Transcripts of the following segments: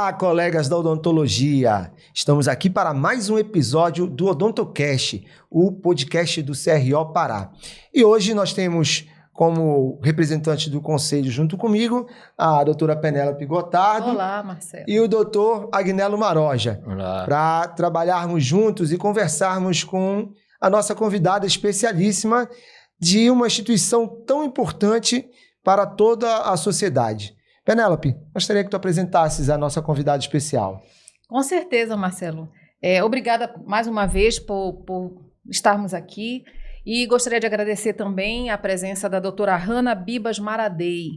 Olá, colegas da odontologia! Estamos aqui para mais um episódio do Odontocast, o podcast do CRO Pará. E hoje nós temos como representante do conselho junto comigo a doutora Penélope Gotardo. Olá, Marcelo. E o doutor Agnello Maroja. Olá. Para trabalharmos juntos e conversarmos com a nossa convidada especialíssima de uma instituição tão importante para toda a sociedade. Penélope, gostaria que tu apresentasses a nossa convidada especial. Com certeza, Marcelo. Obrigada mais uma vez por estarmos aqui e gostaria de agradecer também a presença da doutora Hanna Bibas Maradei.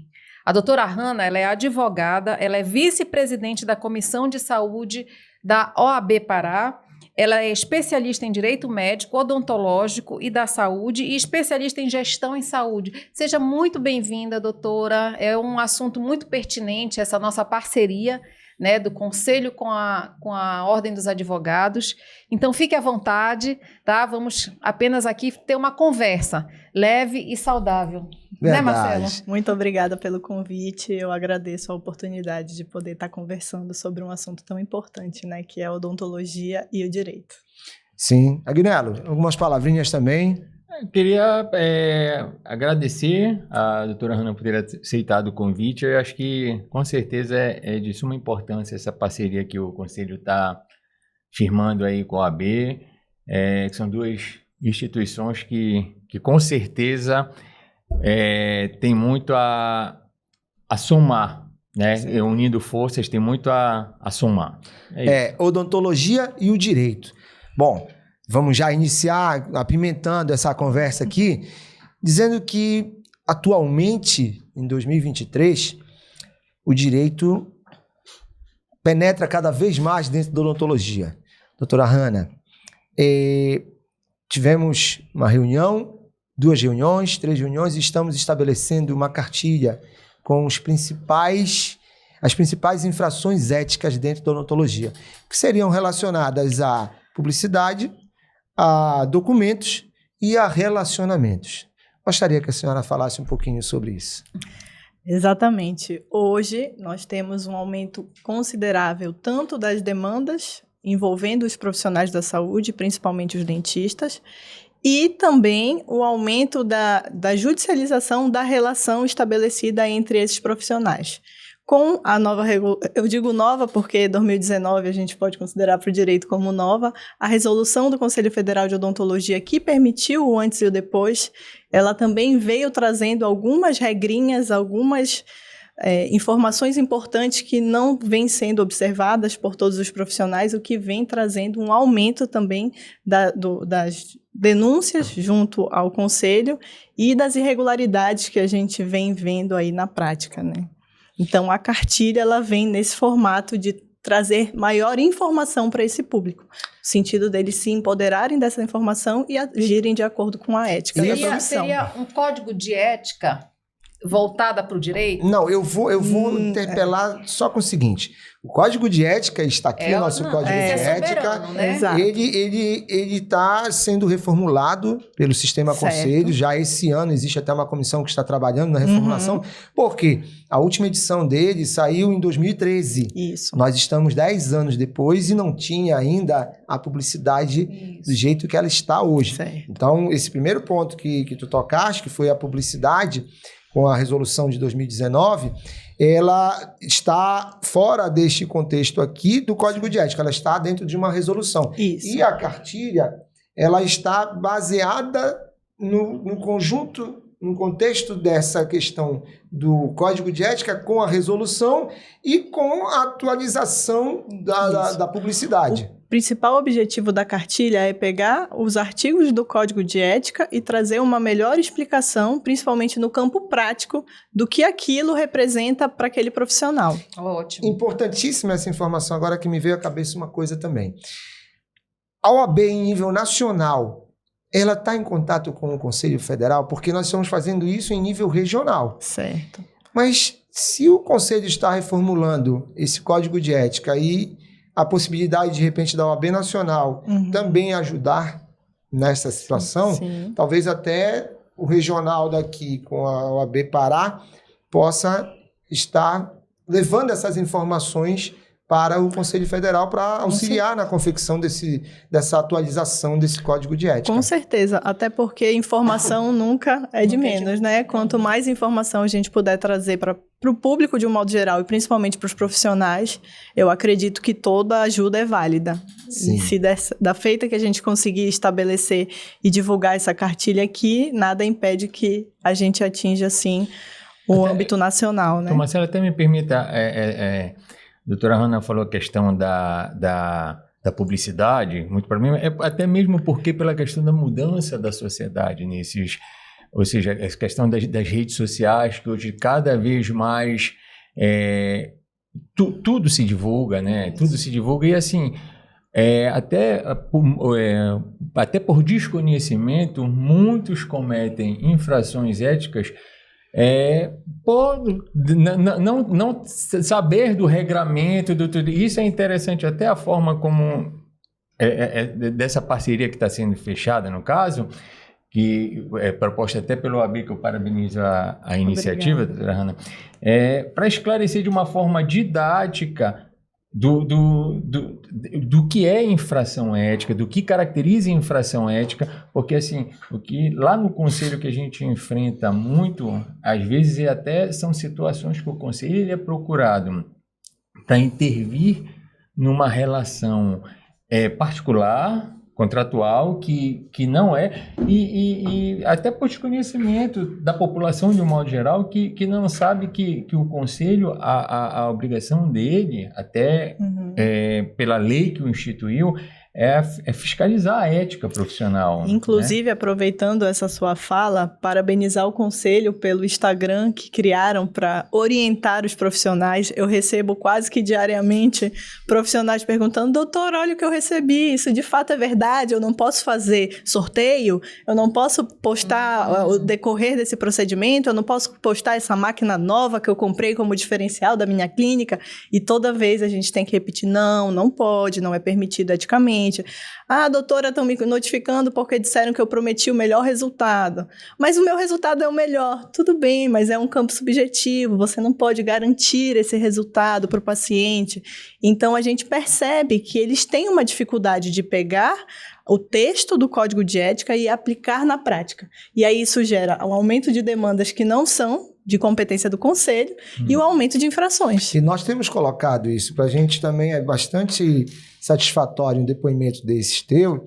A doutora Hanna, ela é advogada, ela é vice-presidente da Comissão de Saúde da OAB Pará. Ela é especialista em direito médico, odontológico e da saúde e especialista em gestão em saúde. Seja muito bem-vinda, doutora. É um assunto muito pertinente, essa nossa parceria, né, do Conselho com a Ordem dos Advogados. Então, fique à vontade, tá? Vamos apenas aqui ter uma conversa leve e saudável. Verdade. Né, Marcelo? Muito obrigada pelo convite. Eu agradeço a oportunidade de poder estar conversando sobre um assunto tão importante, né, que é a odontologia e o direito. Sim. Agnello, algumas palavrinhas também. Eu queria agradecer a doutora Hanna por ter aceitado o convite. Eu acho que, com certeza, é de suma importância essa parceria que o Conselho está firmando aí com a OAB. Que são duas instituições que com certeza, tem muito a somar, né? Unindo forças, tem muito a somar. Odontologia e o direito. Bom, vamos já iniciar apimentando essa conversa aqui, dizendo que atualmente, em 2023, o direito penetra cada vez mais dentro da odontologia. Doutora Hanna, tivemos uma reunião, 2 reuniões, 3 reuniões, e estamos estabelecendo uma cartilha com as principais infrações éticas dentro da odontologia, que seriam relacionadas à publicidade, a documentos e a relacionamentos. Gostaria que a senhora falasse um pouquinho sobre isso. Exatamente. Hoje nós temos um aumento considerável tanto das demandas envolvendo os profissionais da saúde, principalmente os dentistas, e também o aumento da judicialização da relação estabelecida entre esses profissionais. Com a nova, eu digo nova porque 2019 a gente pode considerar para o direito como nova, a resolução do Conselho Federal de Odontologia que permitiu o antes e o depois, ela também veio trazendo algumas regrinhas, algumas informações importantes que não vêm sendo observadas por todos os profissionais, o que vem trazendo um aumento também das denúncias junto ao Conselho e das irregularidades que a gente vem vendo aí na prática, né? Então, a cartilha ela vem nesse formato de trazer maior informação para esse público, no sentido deles se empoderarem dessa informação e agirem de acordo com a ética da profissão. Seria um código de ética voltada para o direito? Não, eu vou interpelar só com o seguinte. O Código de Ética está aqui, o nosso Código de Ética. Né? Ele está sendo reformulado pelo Sistema Conselho. Já esse ano existe até uma comissão que está trabalhando na reformulação, porque a última edição dele saiu em 2013. Isso. Nós estamos 10 anos depois e não tinha ainda a publicidade do jeito que ela está hoje. Certo. Então, esse primeiro ponto que tu tocaste, que foi a publicidade, com a resolução de 2019, ela está fora deste contexto aqui do Código de Ética, ela está dentro de uma resolução. Isso. E a cartilha, ela está baseada no conjunto, no contexto dessa questão do Código de Ética com a resolução e com a atualização da publicidade. O principal objetivo da cartilha é pegar os artigos do Código de Ética e trazer uma melhor explicação, principalmente no campo prático, do que aquilo representa para aquele profissional. Ótimo. Importantíssima essa informação, agora que me veio à cabeça uma coisa também. A OAB em nível nacional, ela está em contato com o Conselho Federal, porque nós estamos fazendo isso em nível regional. Certo. Mas se o Conselho está reformulando esse Código de Ética e a possibilidade, de repente, da OAB Nacional também ajudar nessa situação, Sim. talvez até o regional daqui com a OAB Pará possa estar levando essas informações para o Conselho Federal para auxiliar na confecção dessa atualização desse código de ética. Com certeza, até porque informação nunca é de menos, né? Quanto mais informação a gente puder trazer para o público de um modo geral e principalmente para os profissionais, eu acredito que toda ajuda é válida. Sim. E se da feita que a gente conseguir estabelecer e divulgar essa cartilha aqui, nada impede que a gente atinja, assim, o âmbito nacional, né? Então, Marcelo, até me permita... A doutora Hanna falou a questão da publicidade, muito para mim, até mesmo porque pela questão da mudança da sociedade ou seja, a questão das redes sociais, que hoje cada vez mais tudo se divulga, né? Tudo se divulga e assim, até por desconhecimento, muitos cometem infrações éticas por não saber do regramento, isso é interessante, até a forma como dessa parceria que está sendo fechada, no caso, que é proposta até pelo AB, que eu parabenizo a iniciativa, doutora Hanna, para esclarecer de uma forma didática do que é infração ética, do que caracteriza infração ética, porque assim, o que lá no conselho que a gente enfrenta muito, às vezes até são situações que o conselho ele é procurado para intervir numa relação particular, contratual, que não é, e até por desconhecimento da população de um modo geral, que não sabe que o Conselho, a obrigação dele, até pela lei que o instituiu, é fiscalizar a ética profissional. Inclusive, né? Aproveitando essa sua fala, parabenizar o Conselho pelo Instagram que criaram para orientar os profissionais. Eu recebo quase que diariamente profissionais perguntando: doutor, olha o que eu recebi, isso de fato é verdade? Eu não posso fazer sorteio? Eu não posso postar o decorrer desse procedimento? Eu não posso postar essa máquina nova que eu comprei como diferencial da minha clínica? E toda vez a gente tem que repetir: não pode, não é permitido eticamente. Ah, doutora, estão me notificando porque disseram que eu prometi o melhor resultado. Mas o meu resultado é o melhor. Tudo bem, mas é um campo subjetivo. Você não pode garantir esse resultado para o paciente. Então, a gente percebe que eles têm uma dificuldade de pegar o texto do Código de Ética e aplicar na prática. E aí isso gera um aumento de demandas que não são de competência do Conselho e o aumento de infrações. E nós temos colocado isso, para a gente também é bastante satisfatório um depoimento desse teu,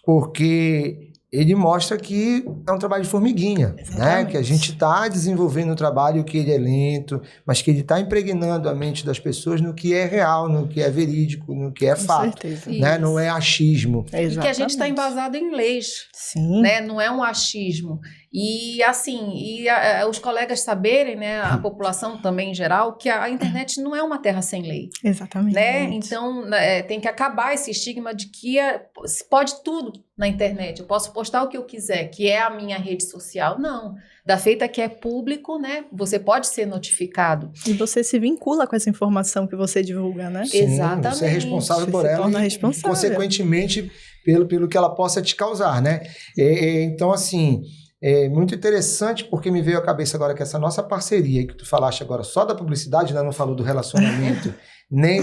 porque ele mostra que é um trabalho de formiguinha, né? Que a gente está desenvolvendo um trabalho que ele é lento, mas que ele está impregnando a mente das pessoas no que é real, no que é verídico, no que é fato. Né? Não é achismo. E que a gente está embasado em leis. Sim. Né? Não é um achismo. E assim, os colegas saberem, né, a população também em geral, que a internet não é uma terra sem lei. Exatamente. Né? Então, tem que acabar esse estigma de que se pode tudo na internet. Eu posso postar o que eu quiser, que é a minha rede social. Não. Da feita que é público, né? Você pode ser notificado. E você se vincula com essa informação que você divulga, né? Sim, exatamente. Você é responsável por se ela torna e, responsável. consequentemente, pelo que ela possa te causar, né? Então, assim... É muito interessante porque me veio à cabeça agora que essa nossa parceria que tu falaste agora só da publicidade, né? Não falou do relacionamento, nem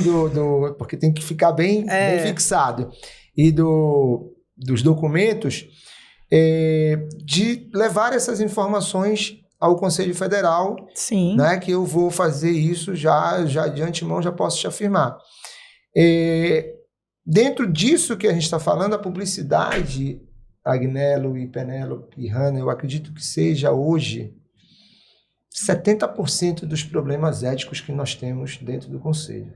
porque tem que ficar bem fixado, e dos documentos, de levar essas informações ao Conselho Federal. Sim. Né? Que eu vou fazer isso já de antemão, já posso te afirmar. Dentro disso que a gente está falando, a publicidade... Agnello e Penélope e Hanna, eu acredito que seja hoje 70% dos problemas éticos que nós temos dentro do Conselho.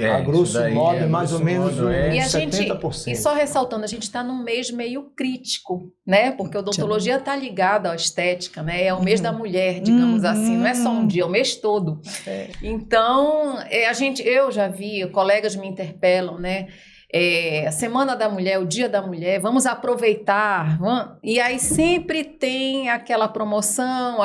A grosso modo, é mais ou menos E 70%. E só ressaltando, a gente está num mês meio crítico, né? Porque a odontologia está ligada à estética, né? É o mês da mulher, digamos assim. Não é só um dia, é o mês todo. Então, eu já vi, colegas me interpelam, né? A Semana da Mulher, o Dia da Mulher, vamos aproveitar. E aí sempre tem aquela promoção,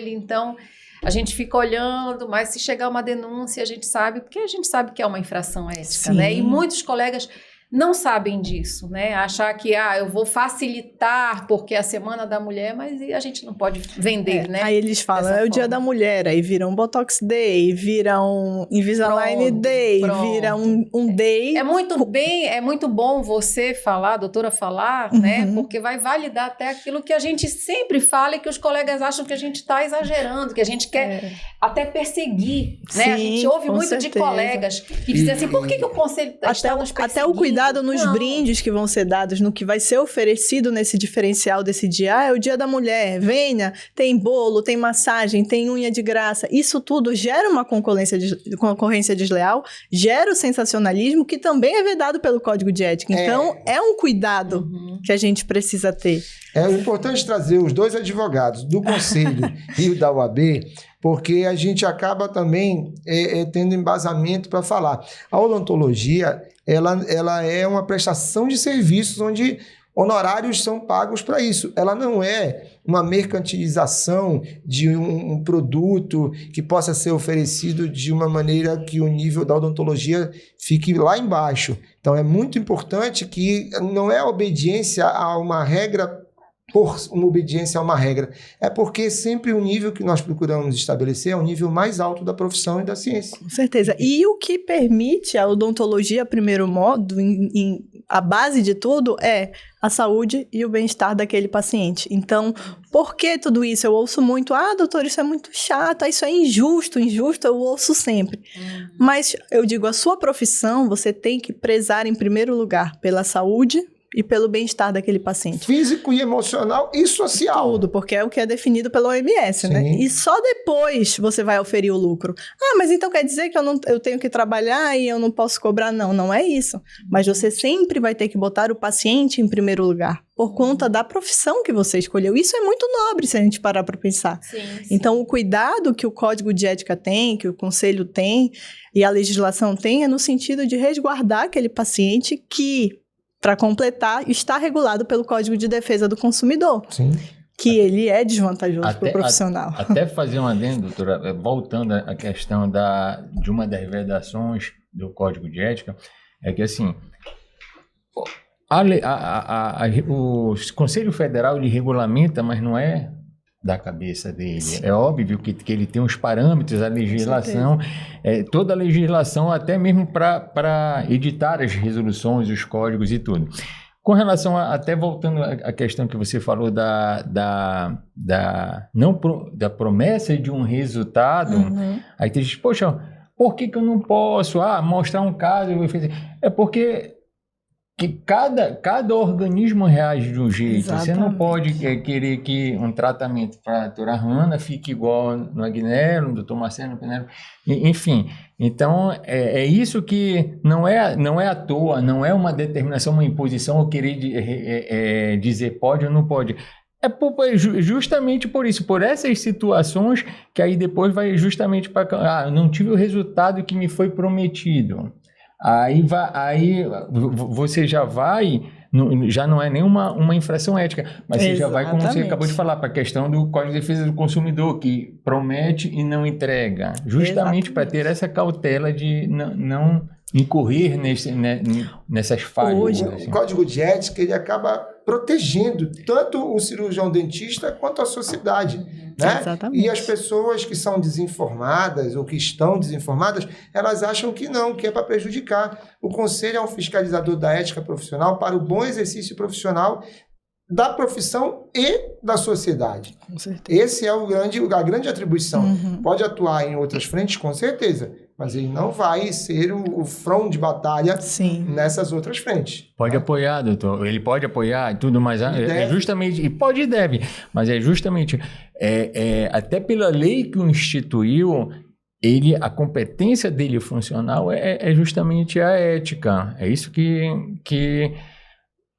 então a gente fica olhando, mas se chegar uma denúncia, a gente sabe, porque a gente sabe que é uma infração ética, né? E muitos colegas não sabem disso, né? Achar que eu vou facilitar porque é a Semana da Mulher, mas a gente não pode vender, né? Aí eles falam, Dessa é o Dia forma. da Mulher, aí vira um Botox Day, vira um Invisalign Pronto, Day, pronto. vira um day. É muito bom você falar, a doutora falar, né? Porque vai validar até aquilo que a gente sempre fala e que os colegas acham que a gente está exagerando, que a gente quer até perseguir, né? A Sim, gente ouve com muito de certeza. colegas que dizem assim, por que o conselho está nos perseguindo? Até o cuidado nos Não. brindes que vão ser dados, no que vai ser oferecido nesse diferencial desse dia. É o Dia da Mulher, venha, tem bolo, tem massagem, tem unha de graça. Isso tudo gera uma concorrência desleal, gera o sensacionalismo, que também é vedado pelo Código de Ética. Então, é um cuidado que a gente precisa ter. É importante trazer os dois advogados do Conselho e o da OAB, porque a gente acaba também tendo embasamento para falar. A odontologia, ela é uma prestação de serviços onde honorários são pagos para isso. Ela não é uma mercantilização de um produto que possa ser oferecido de uma maneira que o nível da odontologia fique lá embaixo. Então, é muito importante que não é obediência a uma regra por uma obediência a uma regra. É porque sempre o nível que nós procuramos estabelecer é o nível mais alto da profissão e da ciência. Com certeza. E o que permite a odontologia, a primeiro modo, a base de tudo é a saúde e o bem-estar daquele paciente. Então, por que tudo isso? Eu ouço muito, doutor, isso é muito chato, isso é injusto, eu ouço sempre. Mas eu digo, a sua profissão, você tem que prezar em primeiro lugar pela saúde e pelo bem-estar daquele paciente. Físico e emocional e social. Tudo, porque é o que é definido pela OMS, né? Sim. E só depois você vai oferir o lucro. Mas então quer dizer que eu tenho que trabalhar e eu não posso cobrar? Não, não é isso. Mas você sempre vai ter que botar o paciente em primeiro lugar, por conta da profissão que você escolheu. Isso é muito nobre se a gente parar para pensar. Sim. Então, o cuidado que o Código de Ética tem, que o Conselho tem e a legislação tem, é no sentido de resguardar aquele paciente que, para completar, está regulado pelo Código de Defesa do Consumidor. Sim. Que ele é desvantajoso para o profissional. Até fazer um adendo, doutora, voltando à questão de uma das vedações do Código de Ética, é que assim, o Conselho Federal ele regulamenta, mas não é da cabeça dele. É óbvio que ele tem os parâmetros, a legislação, toda a legislação, até mesmo para editar as resoluções, os códigos e tudo. Com relação até voltando à questão que você falou da promessa de um resultado, aí tem gente, poxa, por que eu não posso mostrar um caso? É porque que cada organismo reage de um jeito. Exatamente. Você não pode querer que um tratamento para a doutora Hanna fique igual no Agnello, no doutor Marcelo, no Penelo, enfim. Então, é isso que não é à toa, não é uma determinação, uma imposição, ou querer dizer pode ou não pode. É justamente por isso, por essas situações, que aí depois vai justamente para... eu não tive o resultado que me foi prometido. Aí você já não é nenhuma infração ética, mas você já vai, como você acabou de falar, para a questão do Código de Defesa do Consumidor, que promete e não entrega, justamente para ter essa cautela de não incorrer nessas falhas. Hoje, assim. O Código de Ética ele acaba protegendo tanto o cirurgião dentista quanto a sociedade. Né? Exatamente. E as pessoas que são desinformadas ou que estão desinformadas, elas acham que não, que é para prejudicar. O Conselho é um fiscalizador da ética profissional para o bom exercício profissional da profissão e da sociedade. Com certeza. Esse é a grande atribuição. Pode atuar em outras frentes, com certeza, mas ele não vai ser o front de batalha nessas outras frentes. Pode apoiar, doutor. Ele pode apoiar e tudo, mas é justamente... E pode e deve, mas é justamente... até pela lei que o instituiu, a competência dele funcional é justamente a ética. É isso que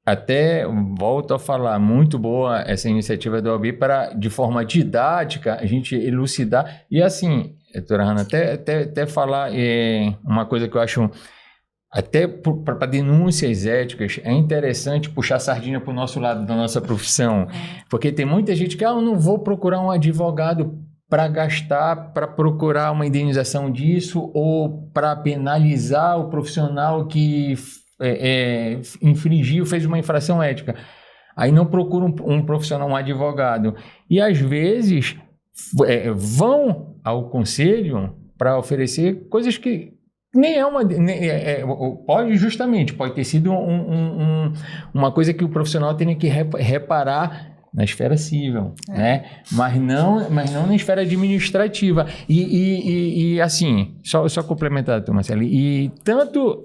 até volto a falar, muito boa essa iniciativa da OAB para, de forma didática, a gente elucidar. E assim, doutora Hanna, até falar uma coisa que eu acho, até para denúncias éticas, é interessante puxar a sardinha para o nosso lado da nossa profissão. Porque tem muita gente que, eu não vou procurar um advogado para gastar, para procurar uma indenização disso, ou para penalizar o profissional que infringiu, fez uma infração ética. Aí não procura um profissional, um advogado. E às vezes vão ao conselho para oferecer coisas que nem é uma... pode ter sido uma coisa que o profissional tem que reparar na esfera civil, né? Mas não na esfera administrativa. E assim, só complementar, Marcelo, e tanto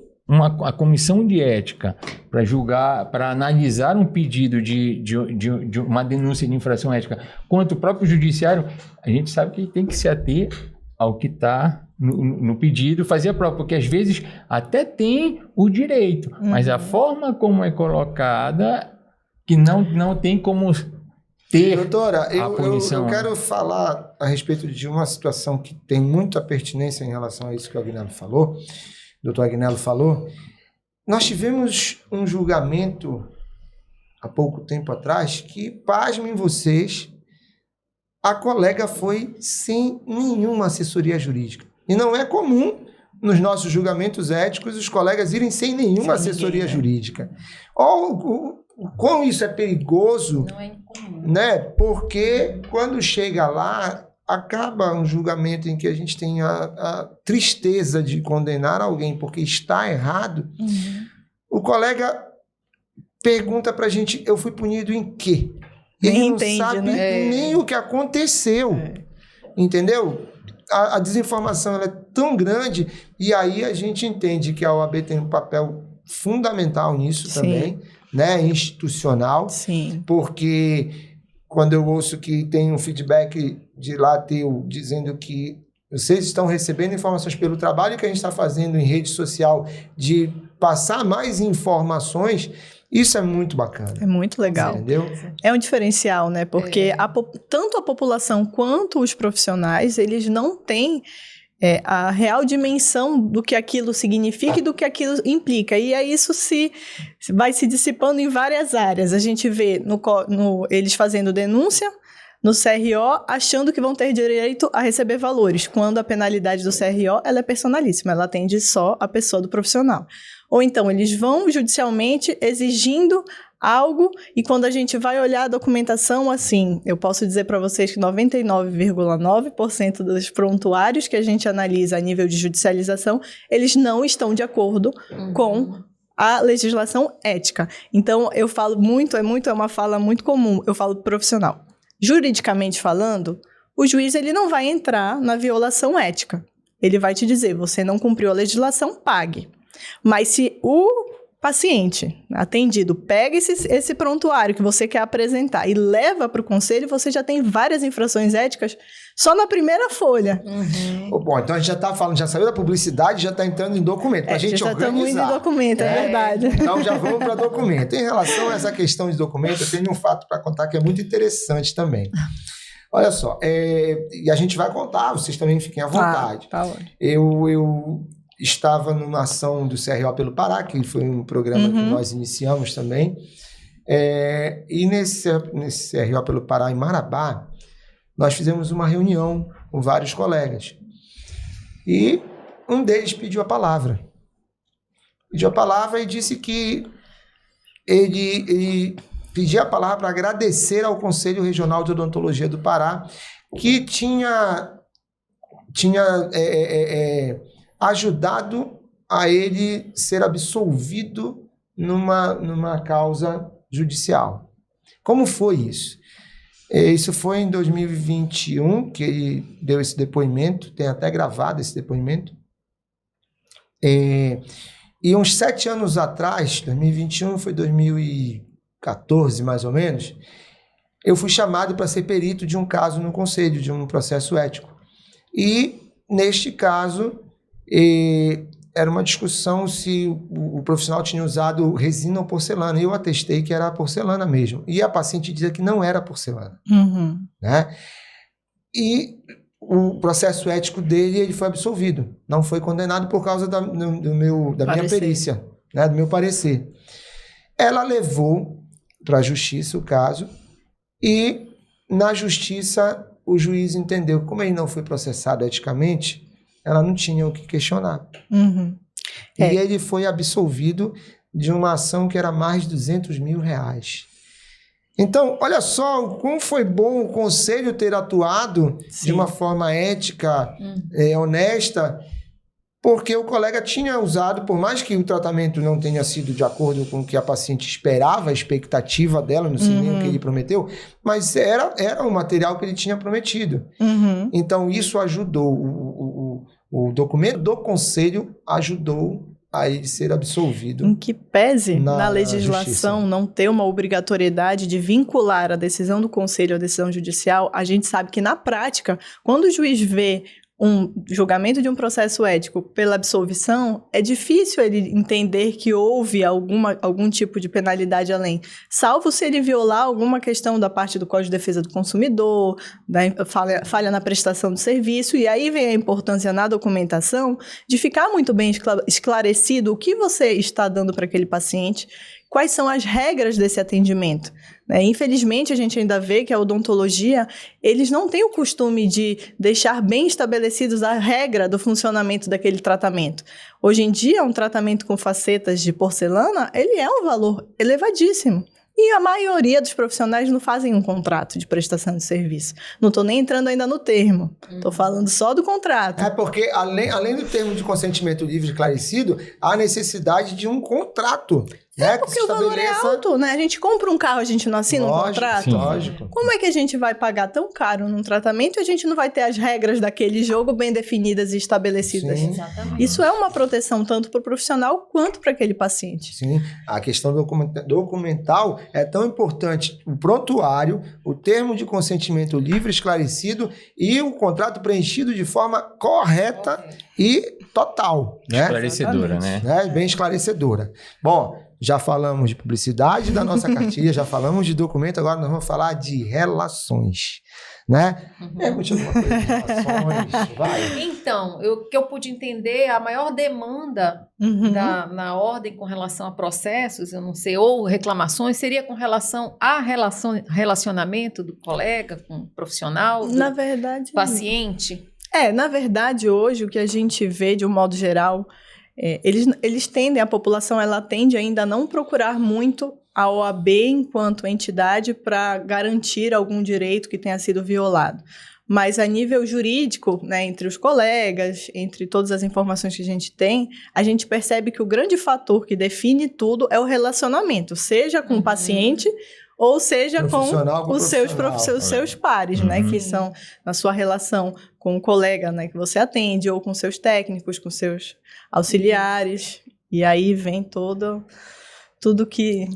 a comissão de ética para julgar, para analisar um pedido de uma denúncia de infração ética, quanto o próprio judiciário, a gente sabe que tem que se ater ao que está no pedido, fazer a prova, porque às vezes até tem o direito, mas a forma como é colocada, que não tem como ter. Doutora, a punição. eu quero falar a respeito de uma situação que tem muita pertinência em relação a isso que o Agnello falou, o doutor Agnello falou. Nós tivemos um julgamento há pouco tempo atrás que, pasmem vocês, a colega foi sem nenhuma assessoria jurídica. E não é comum nos nossos julgamentos éticos os colegas irem sem nenhuma assessoria jurídica. Como isso é perigoso, Não é incomum. né? Porque quando chega lá, acaba um julgamento em que a gente tem a tristeza de condenar alguém porque está errado. O colega pergunta pra gente, eu fui punido em quê? Ele Nem não entende, sabe né? nem o que aconteceu. Entendeu? A desinformação ela é tão grande, e aí a gente entende que a OAB tem um papel fundamental nisso. Sim. Também, né? Institucional. Sim. Porque quando eu ouço que tem um feedback de lá teu dizendo que vocês estão recebendo informações pelo trabalho que a gente está fazendo em rede social de passar mais informações, isso é muito bacana. É muito legal. Entendeu? É um diferencial, né? Porque tanto a população quanto os profissionais, eles não têm a real dimensão do que aquilo significa e do que aquilo implica. E aí isso vai se dissipando em várias áreas. A gente vê eles fazendo denúncia no CRO, achando que vão ter direito a receber valores, quando a penalidade do CRO ela é personalíssima, ela atende só a pessoa do profissional. Ou então, eles vão judicialmente exigindo algo, e quando a gente vai olhar a documentação, assim, eu posso dizer para vocês que 99,9% dos prontuários que a gente analisa a nível de judicialização, eles não estão de acordo com a legislação ética. Então, eu falo é uma fala muito comum, eu falo profissional. Juridicamente falando, o juiz ele não vai entrar na violação ética. Ele vai te dizer, você não cumpriu a legislação, pague. Mas se o paciente atendido pega esse prontuário que você quer apresentar e leva para o conselho, você já tem várias infrações éticas só na primeira folha. Bom, então a gente já está falando, já saiu da publicidade, já está entrando em documento, para a gente já estamos indo organizar. em documento, é verdade. Então já vamos para documento. Em relação a essa questão de documento, eu tenho um fato para contar que é muito interessante também. Olha só, e a gente vai contar, vocês também fiquem à vontade. Tá ótimo. Eu estava numa ação do CRO pelo Pará, que foi um programa que nós iniciamos também, e nesse CRO pelo Pará, em Marabá, nós fizemos uma reunião com vários colegas. E um deles pediu a palavra. Pediu a palavra e disse que ele pedia a palavra para agradecer ao Conselho Regional de Odontologia do Pará, que tinha ajudado a ele ser absolvido numa causa judicial. Como foi isso? Isso foi em 2021 que ele deu esse depoimento, tem até gravado esse depoimento. E uns 7 anos atrás, 2021 foi 2014 mais ou menos, eu fui chamado para ser perito de um caso no conselho, de um processo ético. E, neste caso, era uma discussão se o profissional tinha usado resina ou porcelana. E eu atestei que era porcelana mesmo. E a paciente dizia que não era porcelana. Né? E o processo ético dele, ele foi absolvido. Não foi condenado por causa da minha perícia, né? Do meu parecer. Ela levou para a justiça o caso e, na justiça, o juiz entendeu que, como ele não foi processado eticamente, ela não tinha o que questionar. E ele foi absolvido de uma ação que era mais de 200 mil reais. Então, olha só como foi bom o conselho ter atuado Sim. de uma forma ética, honesta, porque o colega tinha usado, por mais que o tratamento não tenha sido de acordo com o que a paciente esperava, a expectativa dela, não sei nem o que ele prometeu, mas era o material que ele tinha prometido. Então, isso ajudou, o documento do conselho ajudou a ele ser absolvido. Em que pese na legislação justiça. não ter uma obrigatoriedade de vincular a decisão do conselho à decisão judicial, a gente sabe que na prática, quando o juiz vê um julgamento de um processo ético pela absolvição, é difícil ele entender que houve algum tipo de penalidade além, salvo se ele violar alguma questão da parte do Código de Defesa do Consumidor, da falha na prestação do serviço, e aí vem a importância na documentação de ficar muito bem esclarecido o que você está dando para aquele paciente, quais são as regras desse atendimento. Infelizmente, a gente ainda vê que a odontologia, eles não têm o costume de deixar bem estabelecidos a regra do funcionamento daquele tratamento. Hoje em dia, um tratamento com facetas de porcelana, ele é um valor elevadíssimo. E a maioria dos profissionais não fazem um contrato de prestação de serviço. Não estou nem entrando ainda no termo. Estou falando só do contrato. É porque, além do termo de consentimento livre e esclarecido, há necessidade de um contrato. Né, porque o valor é alto, né? A gente compra um carro, a gente não assina um contrato. Sim. Lógico. Como é que a gente vai pagar tão caro num tratamento e a gente não vai ter as regras daquele jogo bem definidas e estabelecidas? Sim. Exatamente. Isso é uma proteção tanto para o profissional quanto para aquele paciente. Sim, a questão documental é tão importante. O prontuário, o termo de consentimento livre, esclarecido e o contrato preenchido de forma correta e total. Né? Esclarecedora, né? Bem esclarecedora. Bom, já falamos de publicidade da nossa cartilha, já falamos de documento, agora nós vamos falar de relações. Né? Pergunte alguma coisa de relações, vai. Então, o que eu pude entender, a maior demanda na ordem com relação a processos, eu não sei, ou reclamações, seria com relação a relacionamento do colega com o profissional, do Na verdade, paciente. na verdade, hoje, o que a gente vê de um modo geral, eles tendem, a população ela tende ainda a não procurar muito a OAB enquanto entidade para garantir algum direito que tenha sido violado. Mas a nível jurídico, né, entre os colegas, entre todas as informações que a gente percebe que o grande fator que define tudo é o relacionamento, seja com o paciente ou seja com os seus pares, né, que são na sua relação com o colega, né, que você atende, ou com seus técnicos, com seus auxiliares, e aí vem tudo que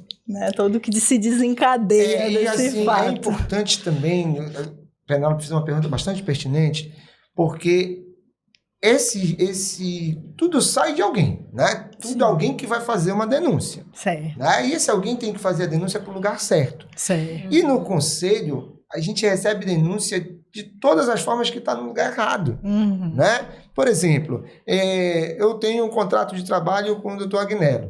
se desencadeia desse assim, fato. É importante também, a Penélope fez uma pergunta bastante pertinente, porque tudo sai de alguém, né? Tudo alguém que vai fazer uma denúncia. Certo. Né? E esse alguém tem que fazer a denúncia para o lugar certo. Certo. E no conselho, a gente recebe denúncia de todas as formas que está no lugar errado. Né? Por exemplo, eu tenho um contrato de trabalho com o Dr. Agnello.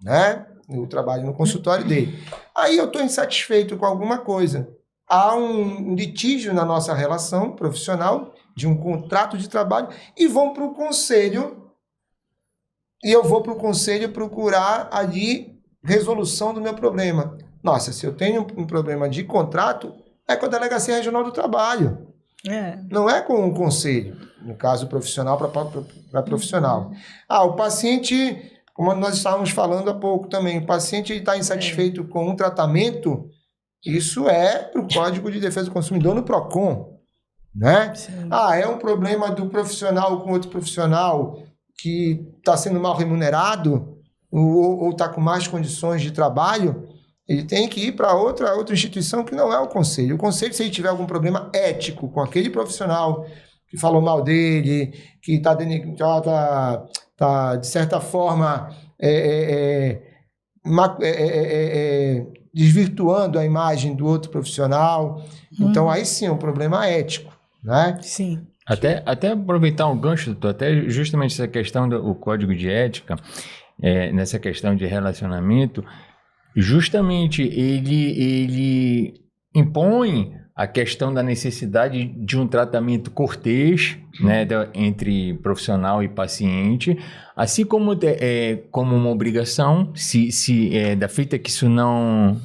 Né? Eu trabalho no consultório dele. Aí eu estou insatisfeito com alguma coisa. Há um litígio na nossa relação profissional de um contrato de trabalho e vão para o conselho e eu vou para o conselho procurar ali resolução do meu problema. Nossa, se eu tenho um problema de contrato, é com a Delegacia Regional do Trabalho. Não é com o conselho, no caso profissional para profissional. O paciente, como nós estávamos falando há pouco também, o paciente está insatisfeito com um tratamento, isso é para o Código de Defesa do Consumidor no PROCON. Né? É um problema do profissional com outro profissional que está sendo mal remunerado ou está com mais condições de trabalho, ele tem que ir para outra instituição que não é o conselho. O conselho, se ele tiver algum problema ético com aquele profissional que falou mal dele, que está de certa forma desvirtuando a imagem do outro profissional, então aí sim é um problema ético. Né? Sim. Até aproveitar um gancho, doutor, até justamente essa questão do código de ética, nessa questão de relacionamento, justamente ele impõe a questão da necessidade de um tratamento cortês, né, entre profissional e paciente, assim como como uma obrigação, da feita que isso não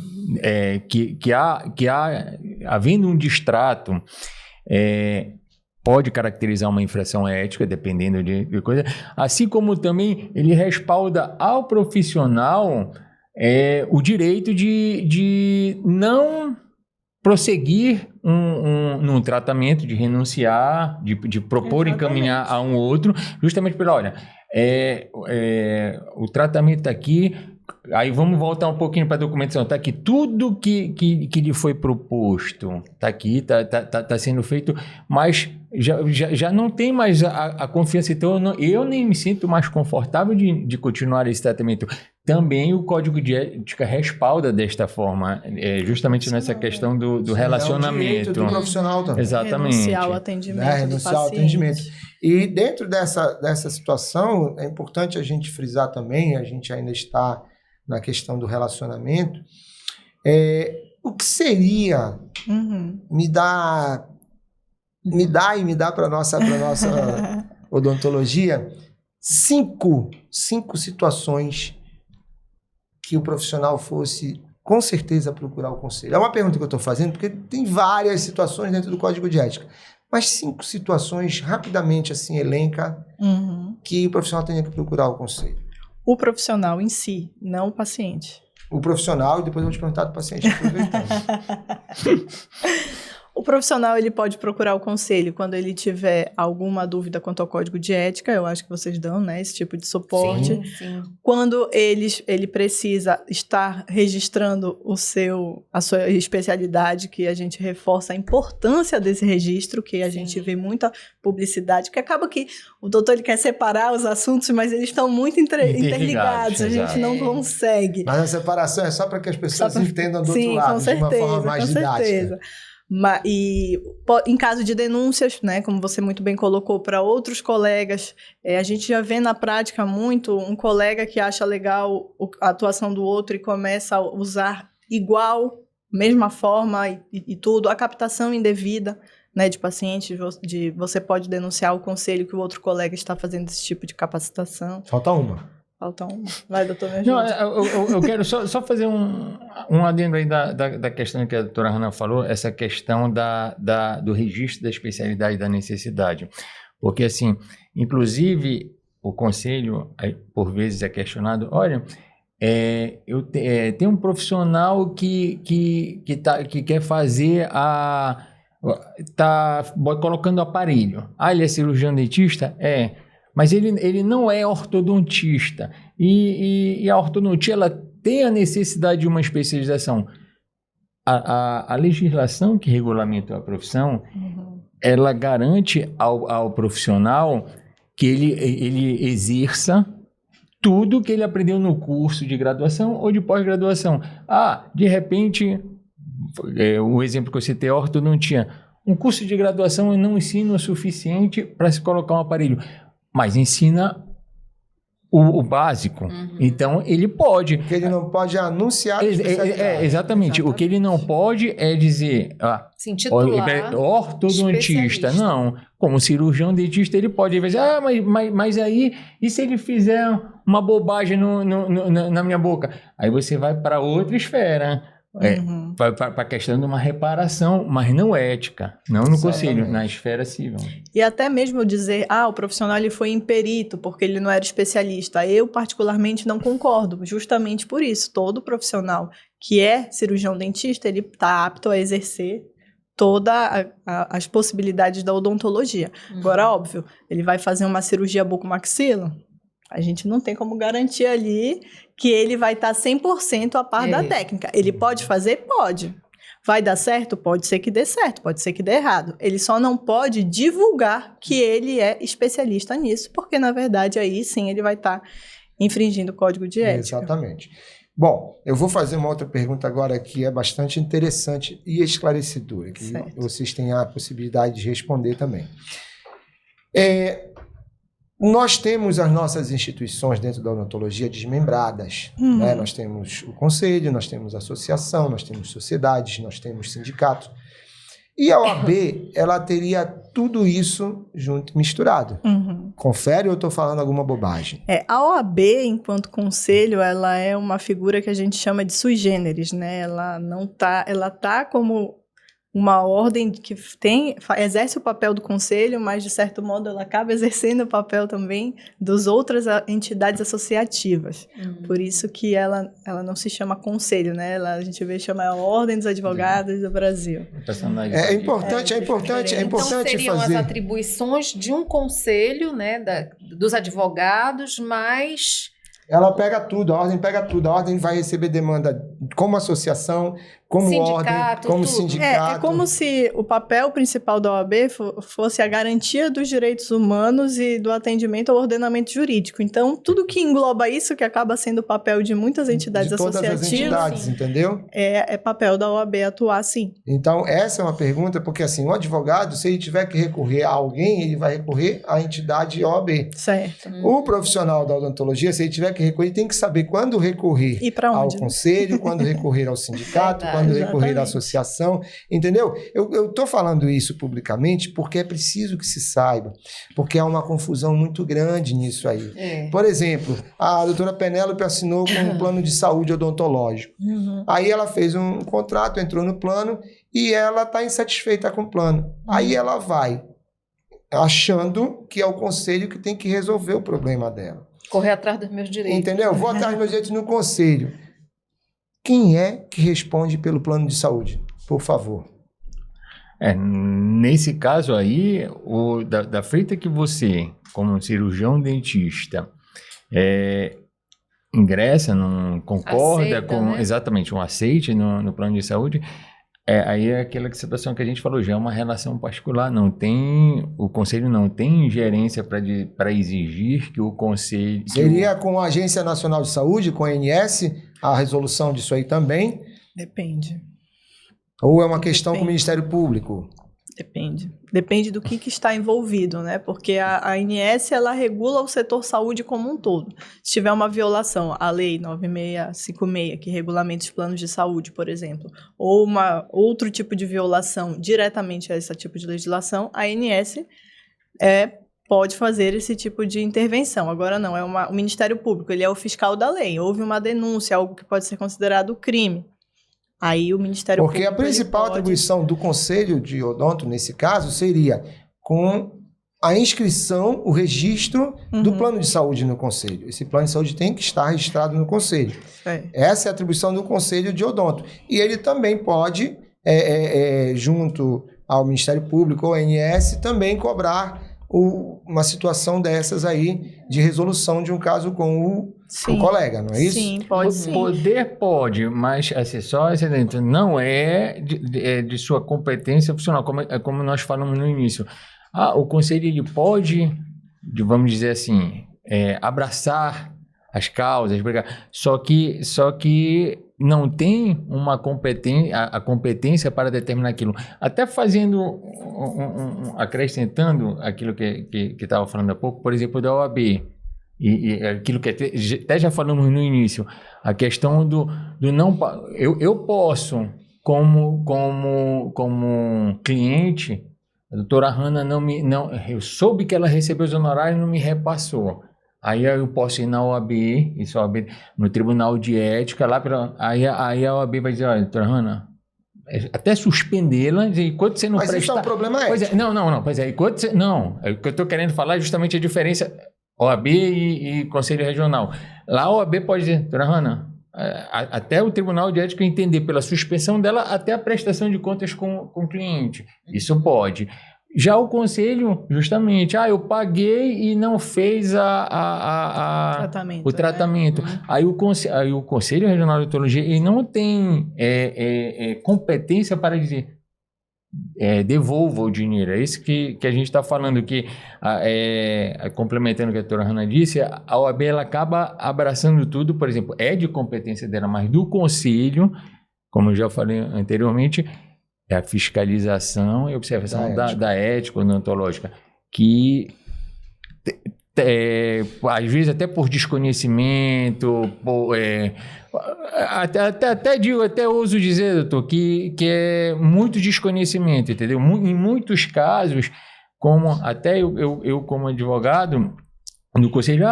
havendo um distrato, pode caracterizar uma infração ética, dependendo de coisa, assim como também ele respalda ao profissional o direito de não prosseguir num tratamento, de renunciar, de propor encaminhar a um outro, justamente pela, olha, o tratamento está aqui, aí vamos voltar um pouquinho para a documentação, está aqui tudo que lhe foi proposto, está aqui, está sendo feito, mas já não tem mais a confiança, então eu nem me sinto mais confortável de continuar esse tratamento. Também o Código de Ética respalda desta forma, justamente nessa questão do relacionamento. É o direito do profissional também. Exatamente. Renunciar ao atendimento Renunciar ao atendimento. E dentro dessa situação, é importante a gente frisar também, a gente ainda está na questão do relacionamento, o que seria me dá para a nossa odontologia 5 situações que o profissional fosse, com certeza, procurar o conselho. É uma pergunta que eu estou fazendo, porque tem várias situações dentro do Código de Ética. Mas 5 situações, rapidamente, assim, elenca, que o profissional tenha que procurar o conselho. O profissional em si, não o paciente. O profissional, e depois eu vou te perguntar do paciente, aproveitando. O profissional, ele pode procurar o conselho quando ele tiver alguma dúvida quanto ao Código de Ética, eu acho que vocês dão, né, esse tipo de suporte. Sim. Quando ele precisa estar registrando a sua especialidade, que a gente reforça a importância desse registro, que a gente vê muita publicidade, que acaba que o doutor ele quer separar os assuntos, mas eles estão muito interligados, a gente não consegue. Mas a separação é só para que as pessoas entendam do outro lado, de uma forma mais didática. Certeza. E em caso de denúncias, né, como você muito bem colocou, para outros colegas, a gente já vê na prática muito um colega que acha legal a atuação do outro e começa a usar igual, mesma forma e tudo, a captação indevida, né, de paciente, você pode denunciar o conselho que o outro colega está fazendo esse tipo de capacitação. Falta uma. Vai, doutor, me ajude. Não, eu quero só fazer um adendo aí da questão que a doutora Hanna falou, essa questão do registro da especialidade da necessidade. Porque, assim, inclusive, o conselho, por vezes, é questionado, olha, tem um profissional que quer fazer tá colocando aparelho. Ele é cirurgião dentista? Mas ele não é ortodontista. E a ortodontia ela tem a necessidade de uma especialização. A legislação que regulamenta a profissão, ela garante ao profissional que ele exerça tudo que ele aprendeu no curso de graduação ou de pós-graduação. De repente, o exemplo que eu citei é a ortodontia. Um curso de graduação não ensina o suficiente para se colocar um aparelho, mas ensina o básico. Então, ele pode. O que ele não pode anunciar a especialidade. Exatamente. O que ele não pode é dizer... se intitular ortodontista. Não. Como cirurgião dentista, ele pode dizer, mas aí, e se ele fizer uma bobagem na minha boca? Aí você vai para outra esfera. Para a questão de uma reparação, mas não ética, não no conselho, na esfera civil. E até mesmo dizer, o profissional ele foi imperito porque ele não era especialista. Eu, particularmente, não concordo, justamente por isso. Todo profissional que é cirurgião dentista, ele está apto a exercer todas as possibilidades da odontologia. Agora, óbvio, ele vai fazer uma cirurgia bucomaxilo, a gente não tem como garantir ali que ele vai estar 100% a par da técnica. Ele pode fazer? Pode. Vai dar certo? Pode ser que dê certo, pode ser que dê errado. Ele só não pode divulgar que ele é especialista nisso, porque, na verdade, aí sim ele vai estar infringindo o Código de Ética. Exatamente. Bom, eu vou fazer uma outra pergunta agora que é bastante interessante e esclarecedora, que vocês têm a possibilidade de responder também. Nós temos as nossas instituições dentro da odontologia desmembradas. Né? Nós temos o conselho, nós temos a associação, nós temos sociedades, nós temos sindicatos. E a OAB, ela teria tudo isso junto, misturado. Uhum. Confere ou eu estou falando alguma bobagem? A OAB, enquanto conselho, ela é uma figura que a gente chama de sui generis, né? Ela tá como uma ordem que exerce o papel do conselho, mas, de certo modo, ela acaba exercendo o papel também das outras entidades associativas. Por isso que ela não se chama conselho, né? A gente chama a Ordem dos Advogados do Brasil. É importante Então, seriam fazer... as atribuições de um conselho, né, dos advogados, mas... Ela pega tudo, a ordem pega tudo. A ordem vai receber demanda como associação, como Sindicato, ordem, como tudo. sindicato. É como se o papel principal da OAB fosse a garantia dos direitos humanos e do atendimento ao ordenamento jurídico. Então, tudo que engloba isso, que acaba sendo o papel de muitas entidades de todas associativas, as entidades, entendeu? é papel da OAB atuar, sim. Então, essa é uma pergunta, porque assim, o advogado, se ele tiver que recorrer a alguém, ele vai recorrer à entidade OAB. Certo. O profissional da odontologia, se ele tiver que recorrer, ele tem que saber quando recorrer E para ao onde? conselho, quando recorrer ao sindicato, quando recorrer à Exatamente. associação, entendeu? Eu estou falando isso publicamente porque é preciso que se saiba, porque há uma confusão muito grande nisso aí. Por exemplo, a doutora Penélope assinou com um plano de saúde odontológico. Uhum. Aí ela fez um contrato, entrou no plano e ela está insatisfeita com o plano. Aí ela vai achando que é o conselho que tem que resolver o problema dela. Correr atrás dos meus direitos. Entendeu? Vou atrás dos meus direitos no conselho. Quem é que responde pelo plano de saúde? Por favor. Nesse caso aí, da feita que você, como cirurgião dentista, ingressa, não concorda Aceita, com né? exatamente um aceite no plano de saúde, aí é aquela situação que a gente falou, já é uma relação particular, o conselho não tem ingerência para exigir que o conselho... Seria com a Agência Nacional de Saúde, com a ANS, a resolução disso aí também? Depende. Ou é uma questão com o Depende. Ministério Público? Depende. Depende do que está envolvido, né? Porque a ANS, ela regula o setor saúde como um todo. Se tiver uma violação à Lei 9656, que regulamenta os planos de saúde, por exemplo, ou outro tipo de violação diretamente a esse tipo de legislação, a ANS pode fazer esse tipo de intervenção. Agora não, o Ministério Público, ele é o fiscal da lei. Houve uma denúncia, algo que pode ser considerado crime. Aí o Ministério Porque Público... a principal atribuição do Conselho de Odonto, nesse caso, seria com a inscrição, o registro do plano de saúde no Conselho. Esse plano de saúde tem que estar registrado no Conselho. Essa é a atribuição do Conselho de Odonto. E ele também pode, junto ao Ministério Público ou ANS, também cobrar uma situação dessas aí de resolução de um caso com o colega, não é isso? Sim, pode sim. Poder pode, mas só dentro não é de sua competência funcional, como nós falamos no início. O conselho ele pode, vamos dizer assim, abraçar as causas, só que não tem uma a competência para determinar aquilo. Até fazendo, acrescentando aquilo que estava falando há pouco, por exemplo, da OAB, e aquilo que até já falamos no início, a questão do não... Eu posso, como cliente, a doutora Hanna eu soube que ela recebeu os honorários e não me repassou. Aí eu posso ir na OAB, no Tribunal de Ética, aí a OAB vai dizer, olha, doutora Hanna, até suspendê-la, enquanto você não prestar... Mas isso é um problema ético. Pois é, enquanto você... Não, o que eu estou querendo falar é justamente a diferença OAB e Conselho Regional. Lá a OAB pode dizer, doutora Hanna, até o Tribunal de Ética entender pela suspensão dela até a prestação de contas com o cliente. Isso pode. Já o conselho, justamente, eu paguei e não fez o tratamento. Né? Aí o Conselho Regional de Odontologia ele não tem competência para dizer devolva o dinheiro. É isso que a gente está falando, que complementando o que a doutora Hanna disse, a OAB ela acaba abraçando tudo, por exemplo, é de competência dela, mas do conselho, como eu já falei anteriormente, é a fiscalização e observação da ética odontológica, que às vezes até por desconhecimento, até ouso dizer, doutor, que é muito desconhecimento, entendeu? Em muitos casos, como até eu como advogado, no conselho,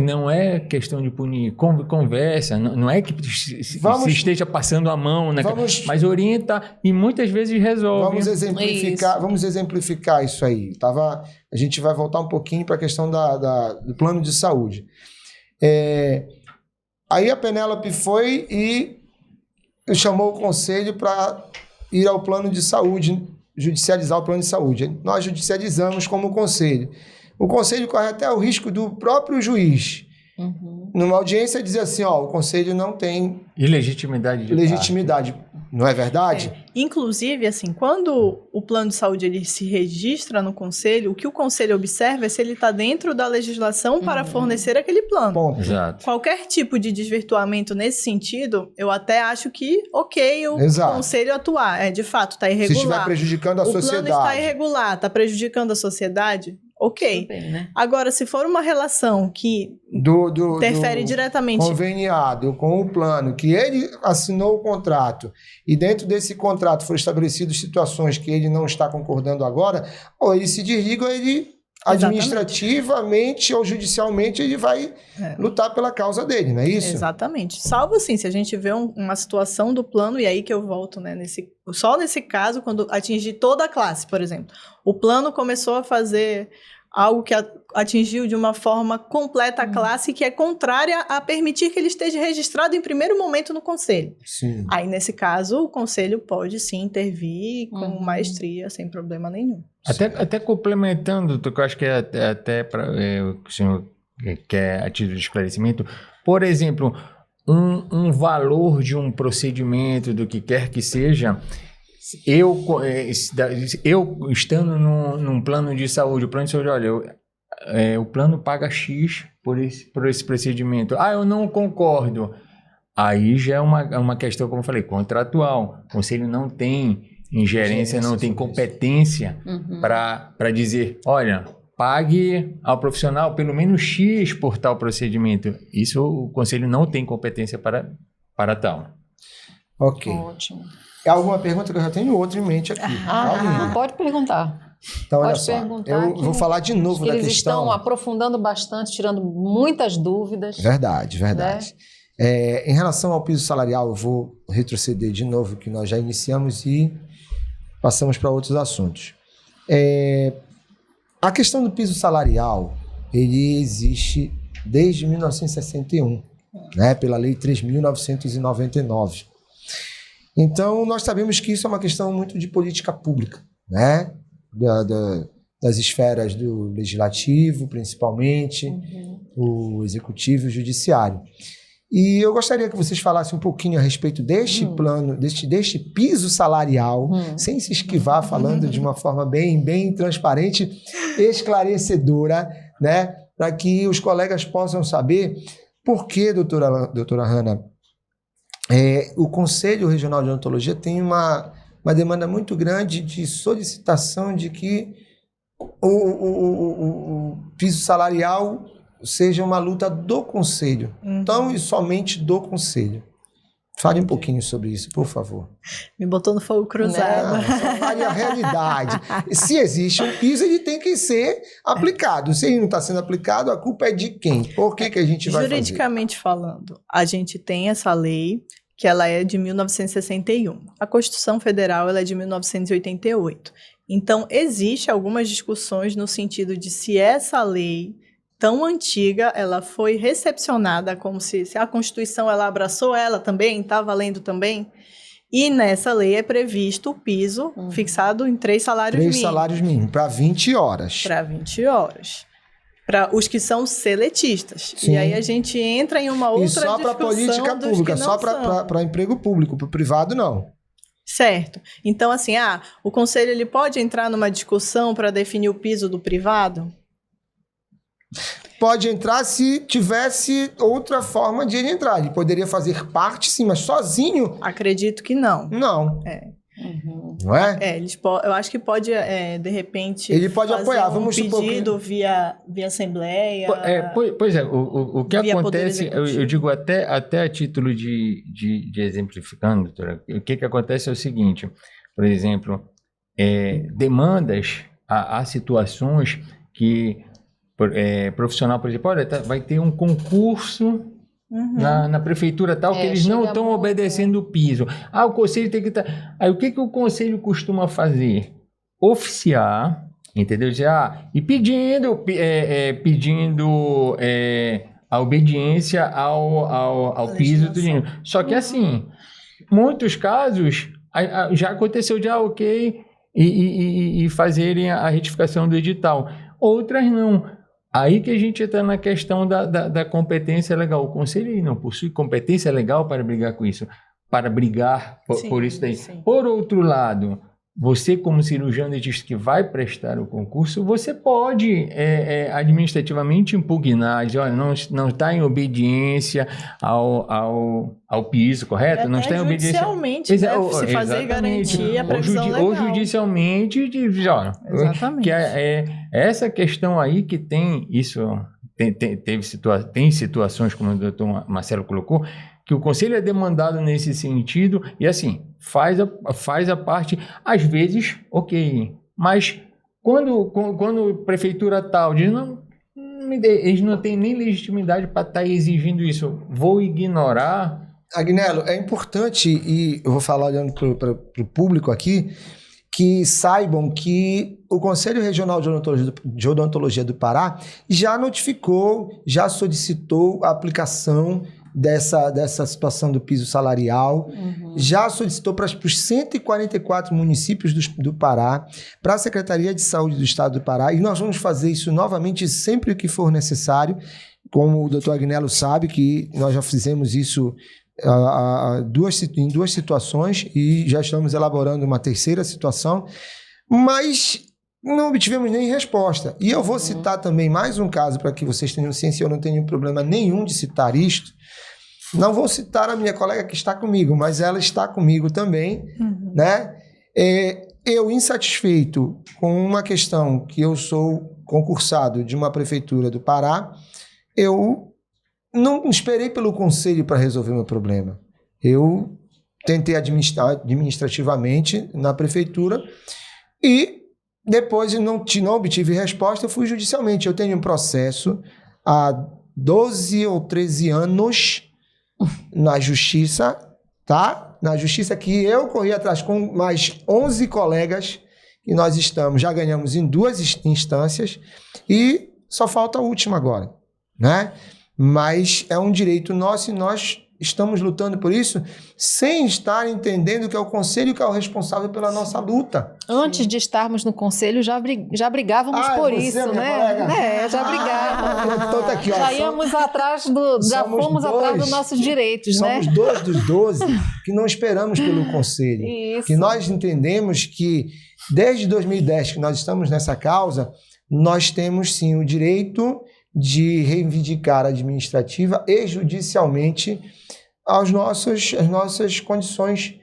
não é questão de punir, conversa, não é que se esteja passando a mão, né? Mas orienta e muitas vezes resolve. Vamos exemplificar isso aí. A gente vai voltar um pouquinho para a questão do plano de saúde. Aí a Penélope foi e chamou o conselho para ir ao plano de saúde, judicializar o plano de saúde. Nós judicializamos como conselho. O conselho corre até o risco do próprio juiz. Numa audiência, dizer assim, o conselho não tem... legitimidade. Não é verdade? Inclusive, assim, quando o plano de saúde ele se registra no conselho, o que o conselho observa é se ele está dentro da legislação para fornecer aquele plano. Ponto. Exato. Qualquer tipo de desvirtuamento nesse sentido, eu até acho que o conselho atuar. De fato, está irregular. Se estiver prejudicando a sociedade. O plano está irregular, está prejudicando a sociedade... Ok. Bem, né? Agora, se for uma relação que interfere diretamente... conveniado com o plano, que ele assinou o contrato, e dentro desse contrato foram estabelecidas situações que ele não está concordando agora, ou ele se desliga, ou ele administrativamente ou judicialmente ele vai lutar pela causa dele, não é isso? Exatamente. Salvo assim, se a gente vê uma situação do plano, e aí que eu volto, né, só nesse caso, quando atingir toda a classe, por exemplo. O plano começou a fazer algo que atingiu de uma forma completa a classe, que é contrária a permitir que ele esteja registrado em primeiro momento no conselho. Sim. Aí, nesse caso, o conselho pode sim intervir com maestria, sem problema nenhum. Até complementando, que eu acho que até para o senhor quer a título de esclarecimento, por exemplo, um valor de um procedimento, do que quer que seja, eu estando num plano de saúde, olha, o plano paga X por esse procedimento. Eu não concordo. Aí já é uma questão, como eu falei, contratual. O conselho não tem ingerência, não tem competência para dizer, olha, pague ao profissional pelo menos X por tal procedimento. Isso o conselho não tem competência para tal. Ok. Ótimo. Alguma pergunta que eu já tenho outra em mente aqui. Pode perguntar. Então, olha Pode só, perguntar. eu vou falar de novo da eles questão... estão aprofundando bastante, tirando muitas dúvidas. Verdade. Em relação ao piso salarial, eu vou retroceder de novo, que nós já iniciamos e passamos para outros assuntos. A questão do piso salarial, ele existe desde 1961, né, pela Lei 3.999. Então, nós sabemos que isso é uma questão muito de política pública, né? Das esferas do legislativo, principalmente, o executivo e o judiciário. E eu gostaria que vocês falassem um pouquinho a respeito deste plano, deste piso salarial, sem se esquivar, falando de uma forma bem transparente, esclarecedora, né? Para que os colegas possam saber por que, doutora Hanna, o Conselho Regional de Odontologia tem uma demanda muito grande de solicitação de que o piso salarial seja uma luta do Conselho, tão e somente do Conselho. Fale um pouquinho sobre isso, por favor. Me botou no fogo cruzado. Não, só fale a realidade. Se existe um piso, ele tem que ser aplicado. Se ele não está sendo aplicado, a culpa é de quem? Por que a gente vai fazer? Juridicamente falando, a gente tem essa lei, que ela é de 1961. A Constituição Federal ela é de 1988. Então, existe algumas discussões no sentido de se essa lei tão antiga, ela foi recepcionada como se a Constituição ela abraçou ela também, está valendo também. E nessa lei é previsto o piso fixado em 3 salários mínimos. 3 salários mínimos, para 20 horas. Para 20 horas. Para os que são seletistas. Sim. E aí a gente entra em uma outra discussão. E só para política pública, só para emprego público, para o privado não. Certo. Então, assim, o conselho ele pode entrar numa discussão para definir o piso do privado? Pode entrar se tivesse outra forma de ele entrar. Ele poderia fazer parte, sim, mas sozinho? Acredito que não. Não. não é? Eu acho que pode, de repente, Ele pode fazer apoiar, vamos supor pedido via Assembleia. Pois é, o que via acontece, Poder Executivo. eu digo até a título de exemplificando, doutora, o que acontece é o seguinte, por exemplo, demandas, há situações que profissional, por exemplo, olha, vai ter um concurso na prefeitura tal, que eles não estão obedecendo o piso. O conselho tem que estar... Aí o que o conselho costuma fazer? Oficiar, entendeu? E pedindo a obediência ao piso do dinheiro. Só que assim, muitos casos já aconteceu de ok e fazerem a retificação do edital. Outras não. Aí que a gente está na questão da competência legal. O conselho não possui competência legal para brigar com isso, para brigar por isso daí. Sim. Por outro lado, você como cirurgião dentista que vai prestar o concurso, você pode administrativamente impugnar, dizer, olha, não está em obediência ao piso, correto? Não está em obediência... Judicialmente, né? Se fazer garantir a previsão legal. Ou judicialmente, Exatamente. Que essa questão aí que tem isso... Tem situações, como o doutor Marcelo colocou, que o conselho é demandado nesse sentido e assim, faz a parte, às vezes, ok, mas quando a prefeitura tal diz, eles não têm nem legitimidade para estar exigindo isso, vou ignorar. Agnello, é importante, e eu vou falar olhando para o público aqui, que saibam que o Conselho Regional de Odontologia do Pará já notificou, já solicitou a aplicação dessa situação do piso salarial, já solicitou para os 144 municípios do Pará, para a Secretaria de Saúde do Estado do Pará, e nós vamos fazer isso novamente sempre que for necessário, como o doutor Agnello sabe, que nós já fizemos isso em duas situações e já estamos elaborando uma terceira situação, mas não obtivemos nem resposta. E eu vou citar também mais um caso para que vocês tenham ciência, eu não tenho problema nenhum de citar isto. Não vou citar a minha colega que está comigo, mas ela está comigo também, né? Eu, insatisfeito com uma questão que eu sou concursado de uma prefeitura do Pará, eu não esperei pelo conselho para resolver meu problema. Eu tentei administrar administrativamente na prefeitura e depois não obtive resposta, eu fui judicialmente. Eu tenho um processo há 12 ou 13 anos na justiça, tá? Na justiça que eu corri atrás com mais 11 colegas que nós já ganhamos em 2 instâncias e só falta a última agora, né? Mas é um direito nosso e nós estamos lutando por isso sem estar entendendo que é o conselho que é o responsável pela nossa luta. Antes de estarmos no conselho, já brigávamos por isso, né? Já brigávamos. Então tá aqui, ó, já íamos atrás já fomos atrás dos nossos direitos, né? Somos 2 dos 12 que não esperamos pelo conselho. Isso. Que nós entendemos que desde 2010 que nós estamos nessa causa, nós temos sim o direito de reivindicar administrativa e judicialmente as nossas condições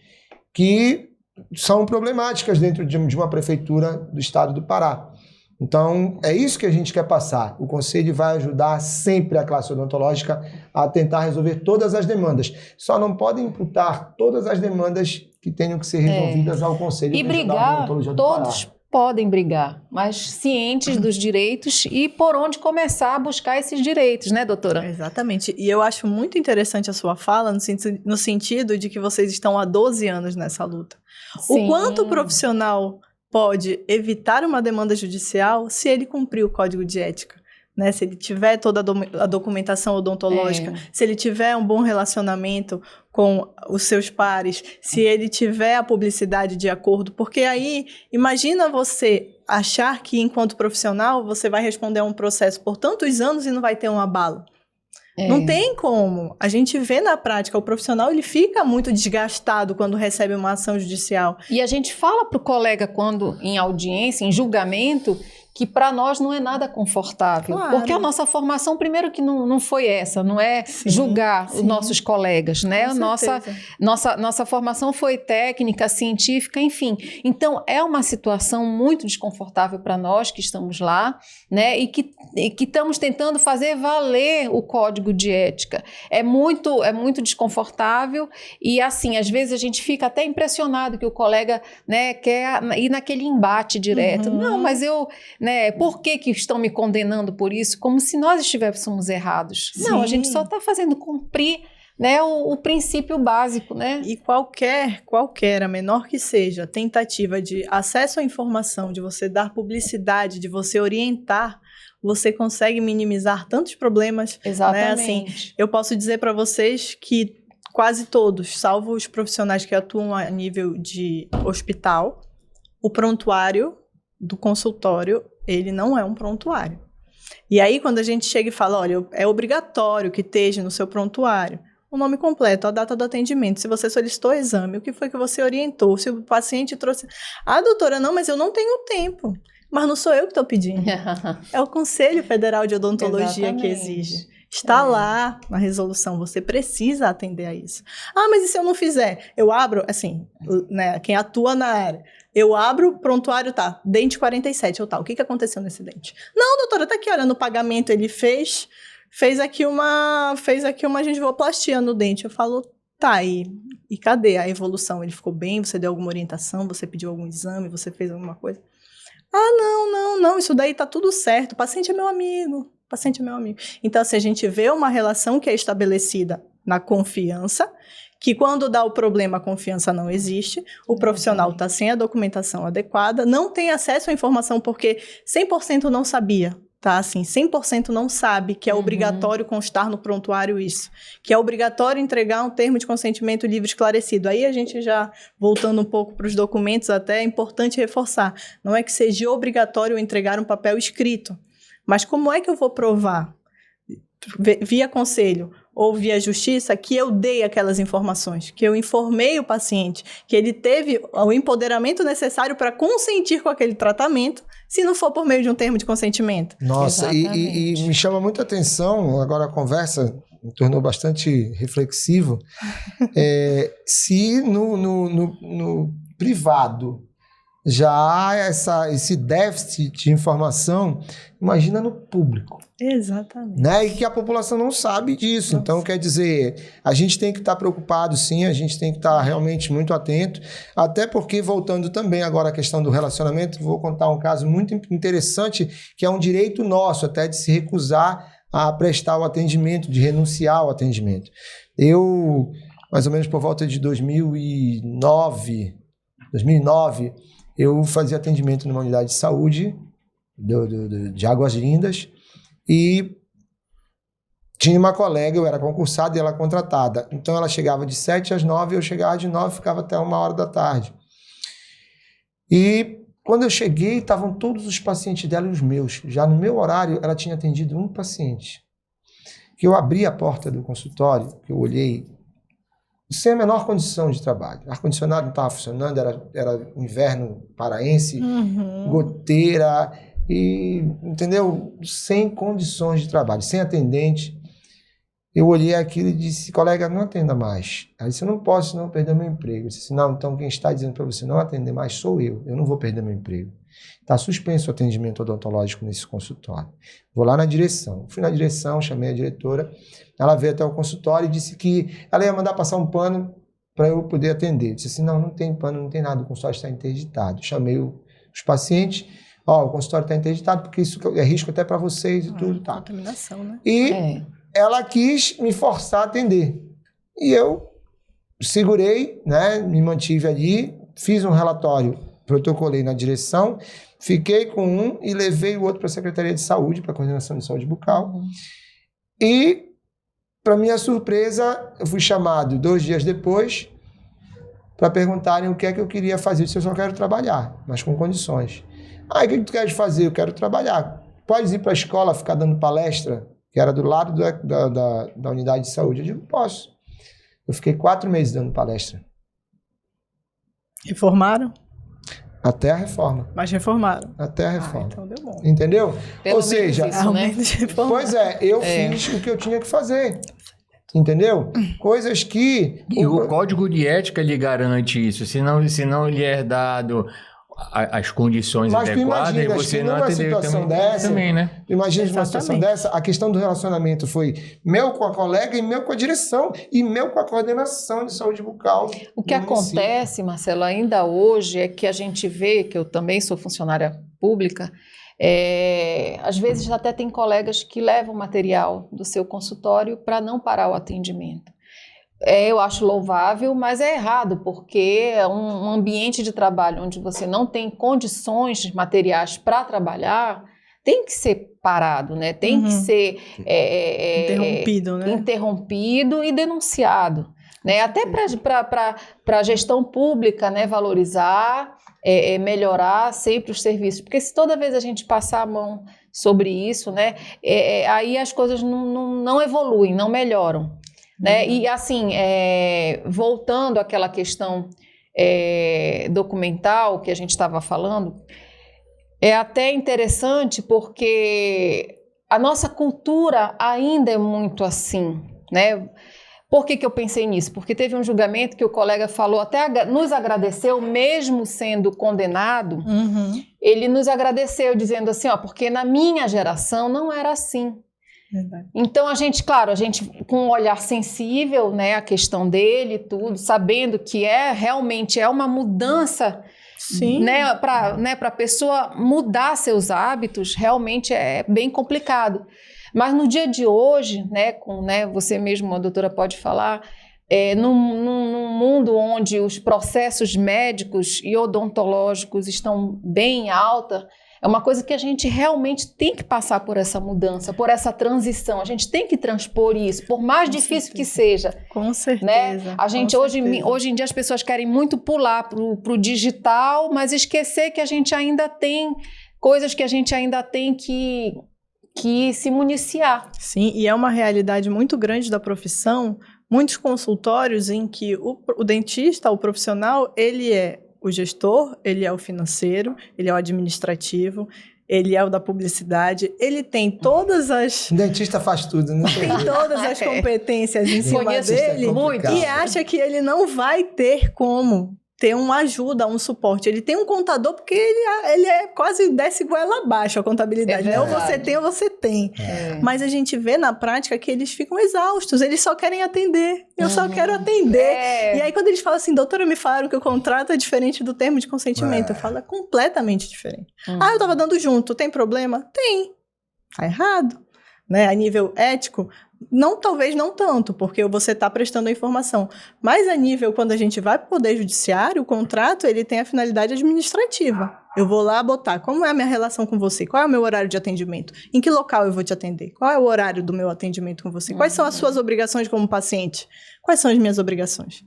que são problemáticas dentro de uma prefeitura do estado do Pará. Então, é isso que a gente quer passar. O Conselho vai ajudar sempre a classe odontológica a tentar resolver todas as demandas. Só não podem imputar todas as demandas que tenham que ser resolvidas ao Conselho Regional de Odontologia do Pará. Todos podem brigar, mas cientes dos direitos e por onde começar a buscar esses direitos, né, doutora? Exatamente. E eu acho muito interessante a sua fala no sentido de que vocês estão há 12 anos nessa luta. Sim. O quanto o profissional pode evitar uma demanda judicial se ele cumprir o código de ética, né? Se ele tiver toda a documentação odontológica, se ele tiver um bom relacionamento com os seus pares, se ele tiver a publicidade de acordo, porque aí, imagina você achar que enquanto profissional você vai responder a um processo por tantos anos e não vai ter um abalo. Não tem como. A gente vê na prática, o profissional ele fica muito desgastado quando recebe uma ação judicial. E a gente fala para o colega quando em audiência, em julgamento, que para nós não é nada confortável. Claro. Porque a nossa formação, primeiro que não foi essa, não é Sim, julgar sim. os nossos colegas, né? Com Nossa certeza. formação foi técnica, científica, enfim. Então, é uma situação muito desconfortável para nós que estamos lá, né? E que estamos tentando fazer valer o código de ética. É muito desconfortável e, assim, às vezes a gente fica até impressionado que o colega, né, quer ir naquele embate direto. Uhum. Não, mas né, por que estão me condenando por isso? Como se nós estivéssemos errados. Não, a Sim. gente só está fazendo cumprir, né, o princípio básico, né? E qualquer, a menor que seja, tentativa de acesso à informação, de você dar publicidade, de você orientar, você consegue minimizar tantos problemas. Exatamente. Né? Assim, eu posso dizer para vocês que quase todos, salvo os profissionais que atuam a nível de hospital, o prontuário do consultório, ele não é um prontuário. E aí, quando a gente chega e fala, olha, é obrigatório que esteja no seu prontuário o nome completo, a data do atendimento, se você solicitou exame, o que foi que você orientou, se o paciente trouxe... Ah, doutora, não, mas eu não tenho tempo. Mas não sou eu que estou pedindo. É o Conselho Federal de Odontologia que exige. Está lá na resolução, você precisa atender a isso. Ah, mas e se eu não fizer? Eu abro, assim, né, quem atua na área, eu abro, prontuário, tá, dente 47, ou tá, o que aconteceu nesse dente? Não, doutora, tá aqui, olha, no pagamento ele fez aqui uma gengivoplastia no dente. Eu falo, tá, e cadê a evolução? Ele ficou bem? Você deu alguma orientação? Você pediu algum exame? Você fez alguma coisa? Ah, não, isso daí tá tudo certo, o paciente é meu amigo. Então, assim, a gente vê uma relação que é estabelecida na confiança, que quando dá o problema, a confiança não existe, o profissional está sem a documentação adequada, não tem acesso à informação porque 100% não sabia, tá? Assim, 100% não sabe que é obrigatório constar no prontuário isso, que é obrigatório entregar um termo de consentimento livre esclarecido. Aí a gente já, voltando um pouco para os documentos, até é importante reforçar, não é que seja obrigatório entregar um papel escrito, mas como é que eu vou provar, via conselho ou via justiça, que eu dei aquelas informações, que eu informei o paciente, que ele teve o empoderamento necessário para consentir com aquele tratamento, se não for por meio de um termo de consentimento? Nossa, e me chama muita atenção, agora a conversa me tornou bastante reflexivo, se no privado já há esse déficit de informação, imagina no público. Exatamente. Né? E que a população não sabe disso. Nossa. Então, quer dizer, a gente tem que estar preocupado, sim, a gente tem que estar realmente muito atento, até porque, voltando também agora à questão do relacionamento, vou contar um caso muito interessante, que é um direito nosso, até de se recusar a prestar o atendimento, de renunciar ao atendimento. Eu, mais ou menos por volta de 2009, eu fazia atendimento numa unidade de saúde de Águas Lindas e tinha uma colega, eu era concursado e ela contratada. Então ela chegava de 7 às 9, eu chegava de 9 e ficava até 1h da tarde. E quando eu cheguei, estavam todos os pacientes dela e os meus. Já no meu horário, ela tinha atendido um paciente. Que eu abri a porta do consultório, que eu olhei, sem a menor condição de trabalho. O ar-condicionado não estava funcionando, era inverno paraense, goteira, e, entendeu? Sem condições de trabalho, sem atendente. Eu olhei aquilo e disse, colega, não atenda mais. Aí disse, eu não posso não perder meu emprego. Eu disse, não, então quem está dizendo para você não atender mais sou eu não vou perder meu emprego. Está suspenso o atendimento odontológico nesse consultório. Vou lá na direção. Fui na direção, chamei a diretora, ela veio até o consultório e disse que ela ia mandar passar um pano para eu poder atender. Eu disse assim, não tem pano, não tem nada, o consultório está interditado. Chamei os pacientes, o consultório está interditado porque isso é risco até para vocês e tudo. Tá. Contaminação, né? E ela quis me forçar a atender. E eu segurei, né, me mantive ali, fiz um relatório, protocolei na direção, fiquei com um e levei o outro para a Secretaria de Saúde, para a Coordenação de Saúde Bucal. E, para minha surpresa, eu fui chamado 2 dias depois para perguntarem o que é que eu queria fazer. Eu disse, eu só quero trabalhar, mas com condições. O que tu queres fazer? Eu quero trabalhar. Podes ir para a escola ficar dando palestra? Que era do lado da unidade de saúde. Eu digo, posso. Eu fiquei 4 meses dando palestra. Reformaram? Até a reforma. Mas reformaram. Até a reforma. Então deu bom. Entendeu? Pelo Ou seja, menos isso, Ao né? menos reformaram. pois é, eu fiz o que eu tinha que fazer. Entendeu? Coisas que... E o código de ética lhe garante isso. Se não lhe é dado as condições Mas tu adequadas, e imaginas você que não numa atendeu situação dessa, também, né? Imagina uma Exatamente. situação dessa, a questão do relacionamento foi meu com a colega e meu com a direção e meu com a coordenação de saúde bucal. O que do município. acontece, Marcelo, ainda hoje é que a gente vê, que eu também sou funcionária pública, às vezes até tem colegas que levam material do seu consultório para não parar o atendimento. Eu acho louvável, mas é errado, porque é um ambiente de trabalho onde você não tem condições materiais para trabalhar, tem que ser parado, né? Tem que ser Interrompido, né? interrompido e denunciado, né? Até para a gestão pública, né? Valorizar, melhorar sempre os serviços, porque se toda vez a gente passar a mão sobre isso, né? Aí as coisas não evoluem, não melhoram. Né? E assim, voltando àquela questão documental que a gente estava falando, é até interessante porque a nossa cultura ainda é muito assim, né? Por que eu pensei nisso? Porque teve um julgamento que o colega falou, até nos agradeceu, mesmo sendo condenado, Uhum. ele nos agradeceu dizendo assim, porque na minha geração não era assim. Verdade. Então a gente com um olhar sensível, né, a questão dele e tudo, sabendo que realmente é uma mudança, Sim. né, para a pessoa mudar seus hábitos, realmente é bem complicado. Mas no dia de hoje, né, você mesmo, a doutora pode falar, num mundo onde os processos médicos e odontológicos estão bem em alta, é uma coisa que a gente realmente tem que passar por essa mudança, por essa transição. A gente tem que transpor isso, por mais difícil que seja. Com certeza. Né? A gente hoje em dia as pessoas querem muito pular para o digital, mas esquecer que a gente ainda tem coisas que a gente ainda tem que se municiar. Sim, e é uma realidade muito grande da profissão. Muitos consultórios em que o dentista, o profissional, ele é o gestor, ele é o financeiro, ele é o administrativo, ele é o da publicidade, ele tem todas as... O dentista faz tudo, né? Tem todas as competências em cima Conheço dele muito. e acha que ele não vai ter como ter uma ajuda, um suporte. Ele tem um contador porque ele quase desce goela abaixo a contabilidade. Né? Ou você tem ou você tem. Mas a gente vê na prática que eles ficam exaustos, eles só querem atender. Eu só quero atender. E aí quando eles falam assim, doutora, me falaram que o contrato é diferente do termo de consentimento. Eu falo, é completamente diferente. Eu tava dando junto, tem problema? Tem. Tá errado. Né? A nível ético, talvez não tanto, porque você está prestando a informação. Mas a nível, quando a gente vai para o Poder Judiciário, o contrato ele tem a finalidade administrativa. Eu vou lá botar como é a minha relação com você, qual é o meu horário de atendimento, em que local eu vou te atender, qual é o horário do meu atendimento com você, quais são as suas obrigações como paciente, quais são as minhas obrigações.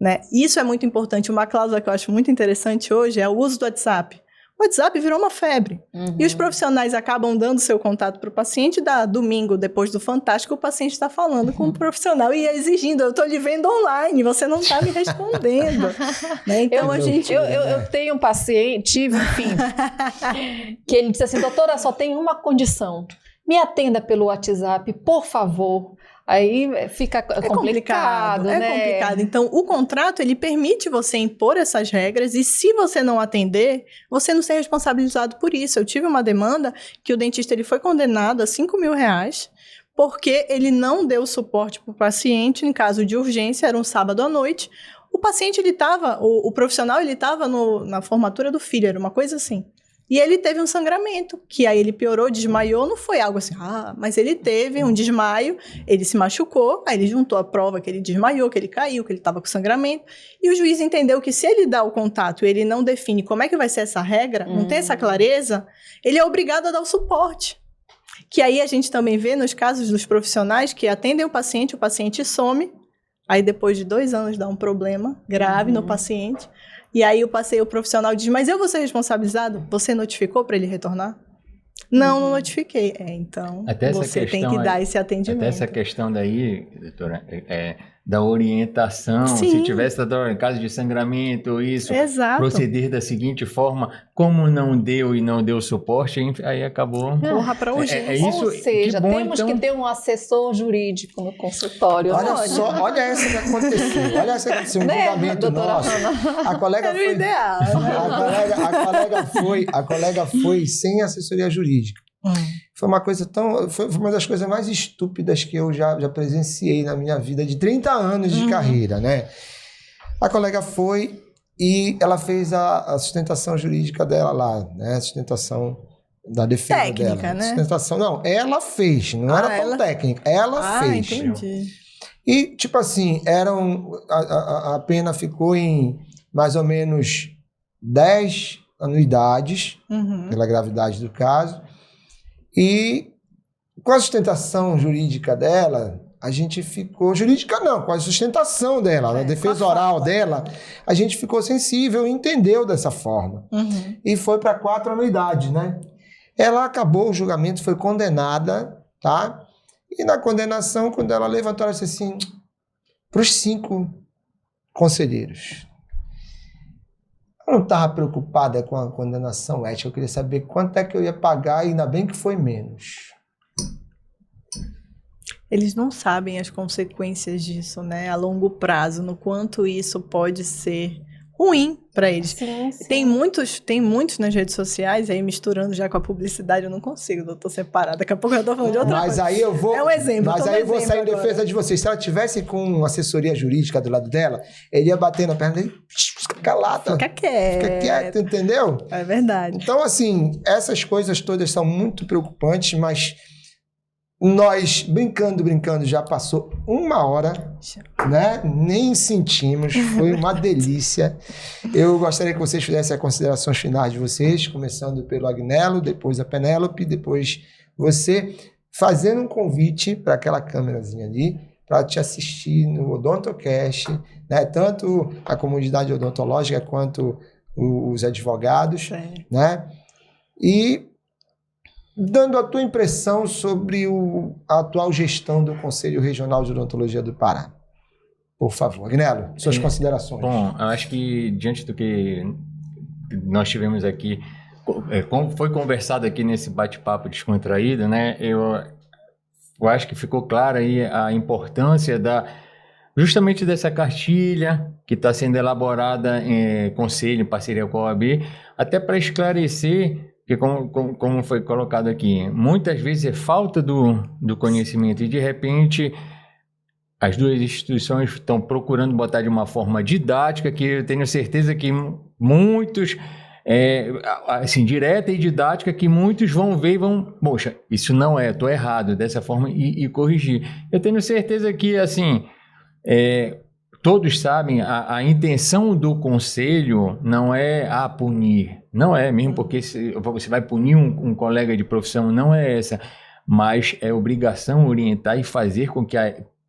Né? Isso é muito importante. Uma cláusula que eu acho muito interessante hoje é o uso do WhatsApp. O WhatsApp virou uma febre. E os profissionais acabam dando seu contato para o paciente, domingo, depois do Fantástico, o paciente está falando com o profissional e exigindo, eu estou lhe vendo online, você não está me respondendo. Né? Então, eu tenho um paciente, enfim, que ele disse assim, doutora, só tem uma condição, me atenda pelo WhatsApp, por favor. Aí fica complicado, né? É complicado. Então, o contrato, ele permite você impor essas regras e se você não atender, você não ser responsabilizado por isso. Eu tive uma demanda que o dentista ele foi condenado a R$5.000 porque ele não deu suporte para o paciente em caso de urgência, era um sábado à noite. O paciente, o profissional, ele estava na formatura do filho, era uma coisa assim. E ele teve um sangramento, que aí ele piorou, desmaiou, não foi algo assim, mas ele teve um desmaio, ele se machucou, aí ele juntou a prova que ele desmaiou, que ele caiu, que ele estava com sangramento, e o juiz entendeu que se ele dá o contato e ele não define como é que vai ser essa regra, não tem essa clareza, ele é obrigado a dar o suporte. Que aí a gente também vê nos casos dos profissionais que atendem o paciente some, aí depois de 2 anos dá um problema grave no paciente, e aí o profissional diz, mas eu vou ser responsabilizado? Você notificou para ele retornar? Não notifiquei. Então, até você tem que dar esse atendimento. Até essa questão daí, doutora, da orientação, Sim. se tivesse dado em caso de sangramento ou isso, Exato. proceder da seguinte forma, como não deu e não deu suporte, aí acabou. Corra para urgência. isso, Ou seja, que bom, temos então. que ter um assessor jurídico no consultório. Olha só, olha essa que aconteceu. Olha essa que aconteceu, um Né, julgamento doutora nosso. Hanna? A colega Era o foi... ideal, né? A colega foi sem assessoria jurídica. Foi uma coisa foi uma das coisas mais estúpidas que eu já presenciei na minha vida de 30 anos de carreira, né? A colega foi e ela fez a sustentação jurídica dela lá, né? A sustentação da defesa Técnica, dela. né? Sustentação, não, ela fez, não era tão técnica, ela fez. Entendi. E, tipo assim, a pena ficou em mais ou menos 10 anuidades, pela gravidade do caso. E com a sustentação jurídica dela, a gente ficou... Jurídica não, com a sustentação dela, a defesa oral dela, a gente ficou sensível e entendeu dessa forma. E foi para 4 anuidades, né? Ela acabou o julgamento, foi condenada, tá? E na condenação, quando ela levantou, ela disse assim, para os 5 conselheiros. Eu não estava preocupada com a condenação ética, eu queria saber quanto é que eu ia pagar e ainda bem que foi menos. Eles não sabem as consequências disso, né? A longo prazo, no quanto isso pode ser ruim para eles. Sim, sim. Tem muitos nas redes sociais, aí misturando já com a publicidade, eu não consigo, eu tô separada. Daqui a pouco eu tô falando de outra Mas coisa. aí eu vou... É um exemplo. Mas toma aí eu vou exemplo sair em agora. defesa de vocês. Se ela tivesse com assessoria jurídica do lado dela, ele ia bater na perna dele, fica calada. Fica quieto. Entendeu? É verdade. Então, assim, essas coisas todas são muito preocupantes, mas nós, brincando, já passou 1 hora, né? Nem sentimos, foi uma delícia. Eu gostaria que vocês fizessem as considerações finais de vocês, começando pelo Agnello, depois a Penélope, depois você, fazendo um convite para aquela câmerazinha ali, para te assistir no Odontocast, né? Tanto a comunidade odontológica quanto os advogados, né? E dando a tua impressão sobre a atual gestão do Conselho Regional de Odontologia do Pará. Por favor, Agnello, suas considerações. Bom, eu acho que diante do que nós tivemos aqui, como foi conversado aqui nesse bate-papo descontraído, né? Eu acho que ficou clara aí a importância justamente dessa cartilha que está sendo elaborada em conselho, em parceria com a OAB, até para esclarecer, porque como foi colocado aqui, muitas vezes é falta do conhecimento e de repente as duas instituições estão procurando botar de uma forma didática que eu tenho certeza que muitos, assim, direta e didática, que muitos vão ver e vão, poxa, isso não estou errado, dessa forma e corrigir. Eu tenho certeza que, assim, todos sabem, a intenção do conselho não é punir, não é mesmo, porque você vai punir um colega de profissão, não é essa, mas é obrigação orientar e fazer com que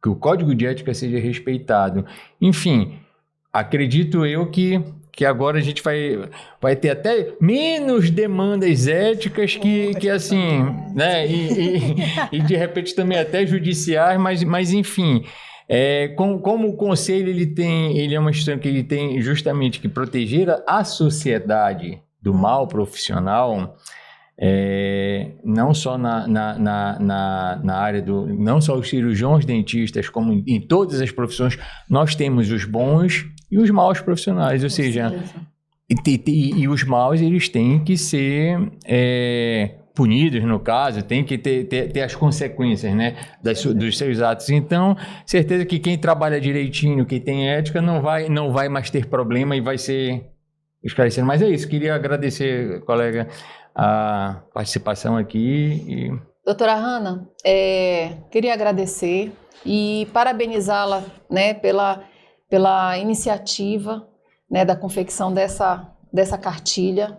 o código de ética seja respeitado. Enfim, acredito eu que agora a gente vai ter até menos demandas éticas que assim, né, e de repente também até judiciais, mas enfim... como o conselho ele é uma instituição que ele tem justamente que proteger a sociedade do mal profissional, não só na área não só os cirurgiões dentistas, como em todas as profissões, nós temos os bons e os maus profissionais, ou seja, e os maus eles têm que ser punidos, no caso, tem que ter as consequências, né, dos seus atos. Então, certeza que quem trabalha direitinho, quem tem ética, não vai mais ter problema e vai ser esclarecendo. Mas é isso, queria agradecer, colega, a participação aqui. Doutora Hanna, queria agradecer e parabenizá-la, né, pela iniciativa, né, da confecção dessa cartilha,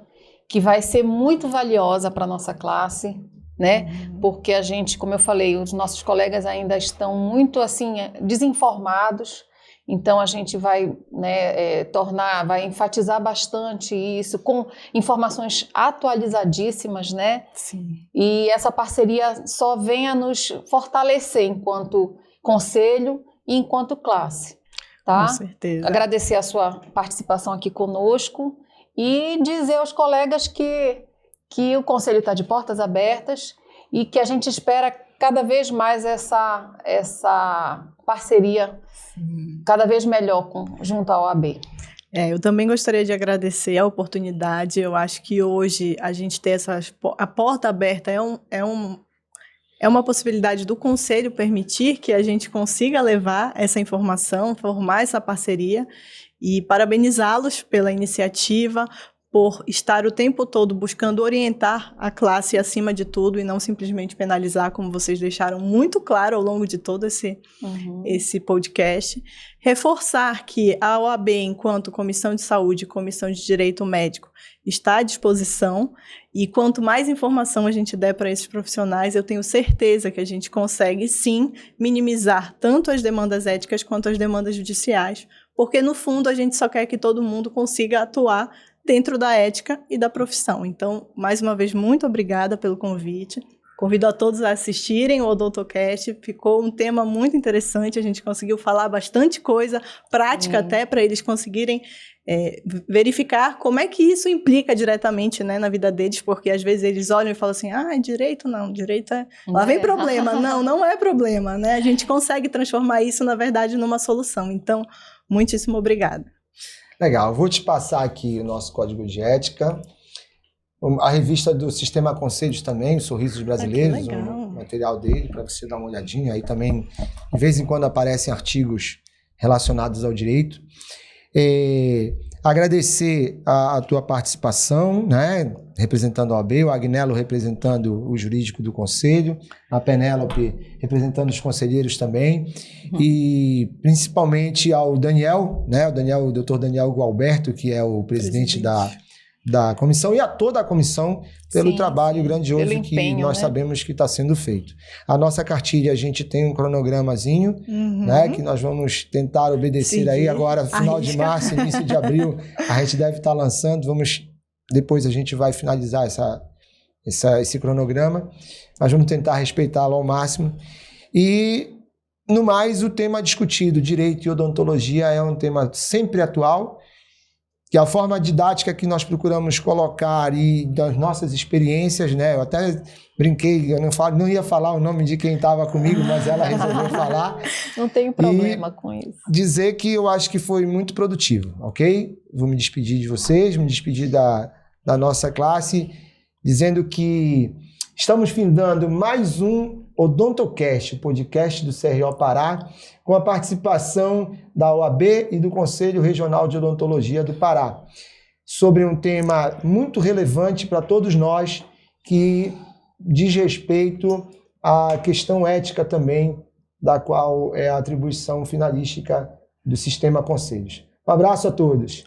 que vai ser muito valiosa para a nossa classe, né? Porque a gente, como eu falei, os nossos colegas ainda estão muito assim desinformados, então a gente vai, né, vai enfatizar bastante isso com informações atualizadíssimas, né? Sim. E essa parceria só vem a nos fortalecer enquanto conselho e enquanto classe. Tá? Com certeza. Agradecer a sua participação aqui conosco e dizer aos colegas que o Conselho está de portas abertas e que a gente espera cada vez mais essa parceria cada vez melhor junto à OAB. Eu também gostaria de agradecer a oportunidade. Eu acho que hoje a gente ter a porta aberta é uma possibilidade do Conselho permitir que a gente consiga levar essa informação, formar essa parceria e parabenizá-los pela iniciativa, por estar o tempo todo buscando orientar a classe acima de tudo e não simplesmente penalizar, como vocês deixaram muito claro ao longo de todo esse podcast. Reforçar que a OAB, enquanto Comissão de Saúde e Comissão de Direito Médico, está à disposição e quanto mais informação a gente der para esses profissionais, eu tenho certeza que a gente consegue, sim, minimizar tanto as demandas éticas quanto as demandas judiciais, porque, no fundo, a gente só quer que todo mundo consiga atuar dentro da ética e da profissão. Então, mais uma vez, muito obrigada pelo convite. Convido a todos a assistirem o Odontocast. Ficou um tema muito interessante. A gente conseguiu falar bastante coisa, prática até, para eles conseguirem verificar como é que isso implica diretamente, né, na vida deles, porque às vezes eles olham e falam assim, direito não, direito é... Lá vem problema. Não é problema, né? A gente consegue transformar isso, na verdade, numa solução. Então, muitíssimo obrigada. Legal, vou te passar aqui o nosso código de ética, a revista do Sistema Conselhos também, os Sorrisos Brasileiros, o material dele, para você dar uma olhadinha. Aí também, de vez em quando, aparecem artigos relacionados ao direito. Agradecer a tua participação, né, representando a OAB, o Agnello representando o jurídico do Conselho, a Penélope representando os conselheiros também, e principalmente ao Daniel, né, o Dr. Daniel Gualberto, que é o presidente da comissão, e a toda a comissão pelo trabalho grandioso pelo empenho, que nós sabemos que está sendo feito. A nossa cartilha, a gente tem um cronogramazinho, né, que nós vamos tentar obedecer aí agora, final de março, início de abril, a gente deve estar lançando, depois a gente vai finalizar esse cronograma, mas vamos tentar respeitá-lo ao máximo. E, no mais, o tema discutido, direito e odontologia, é um tema sempre atual, que a forma didática que nós procuramos colocar e das nossas experiências, né? Eu até brinquei, eu não ia falar o nome de quem estava comigo, mas ela resolveu falar. Não tenho problema com isso. Dizer que eu acho que foi muito produtivo, ok? Vou me despedir de vocês, me despedir da nossa classe, dizendo que estamos findando mais um Odontocast, o podcast do CRO Pará, com a participação da OAB e do Conselho Regional de Odontologia do Pará, sobre um tema muito relevante para todos nós, que diz respeito à questão ética também, da qual é a atribuição finalística do Sistema Conselhos. Um abraço a todos.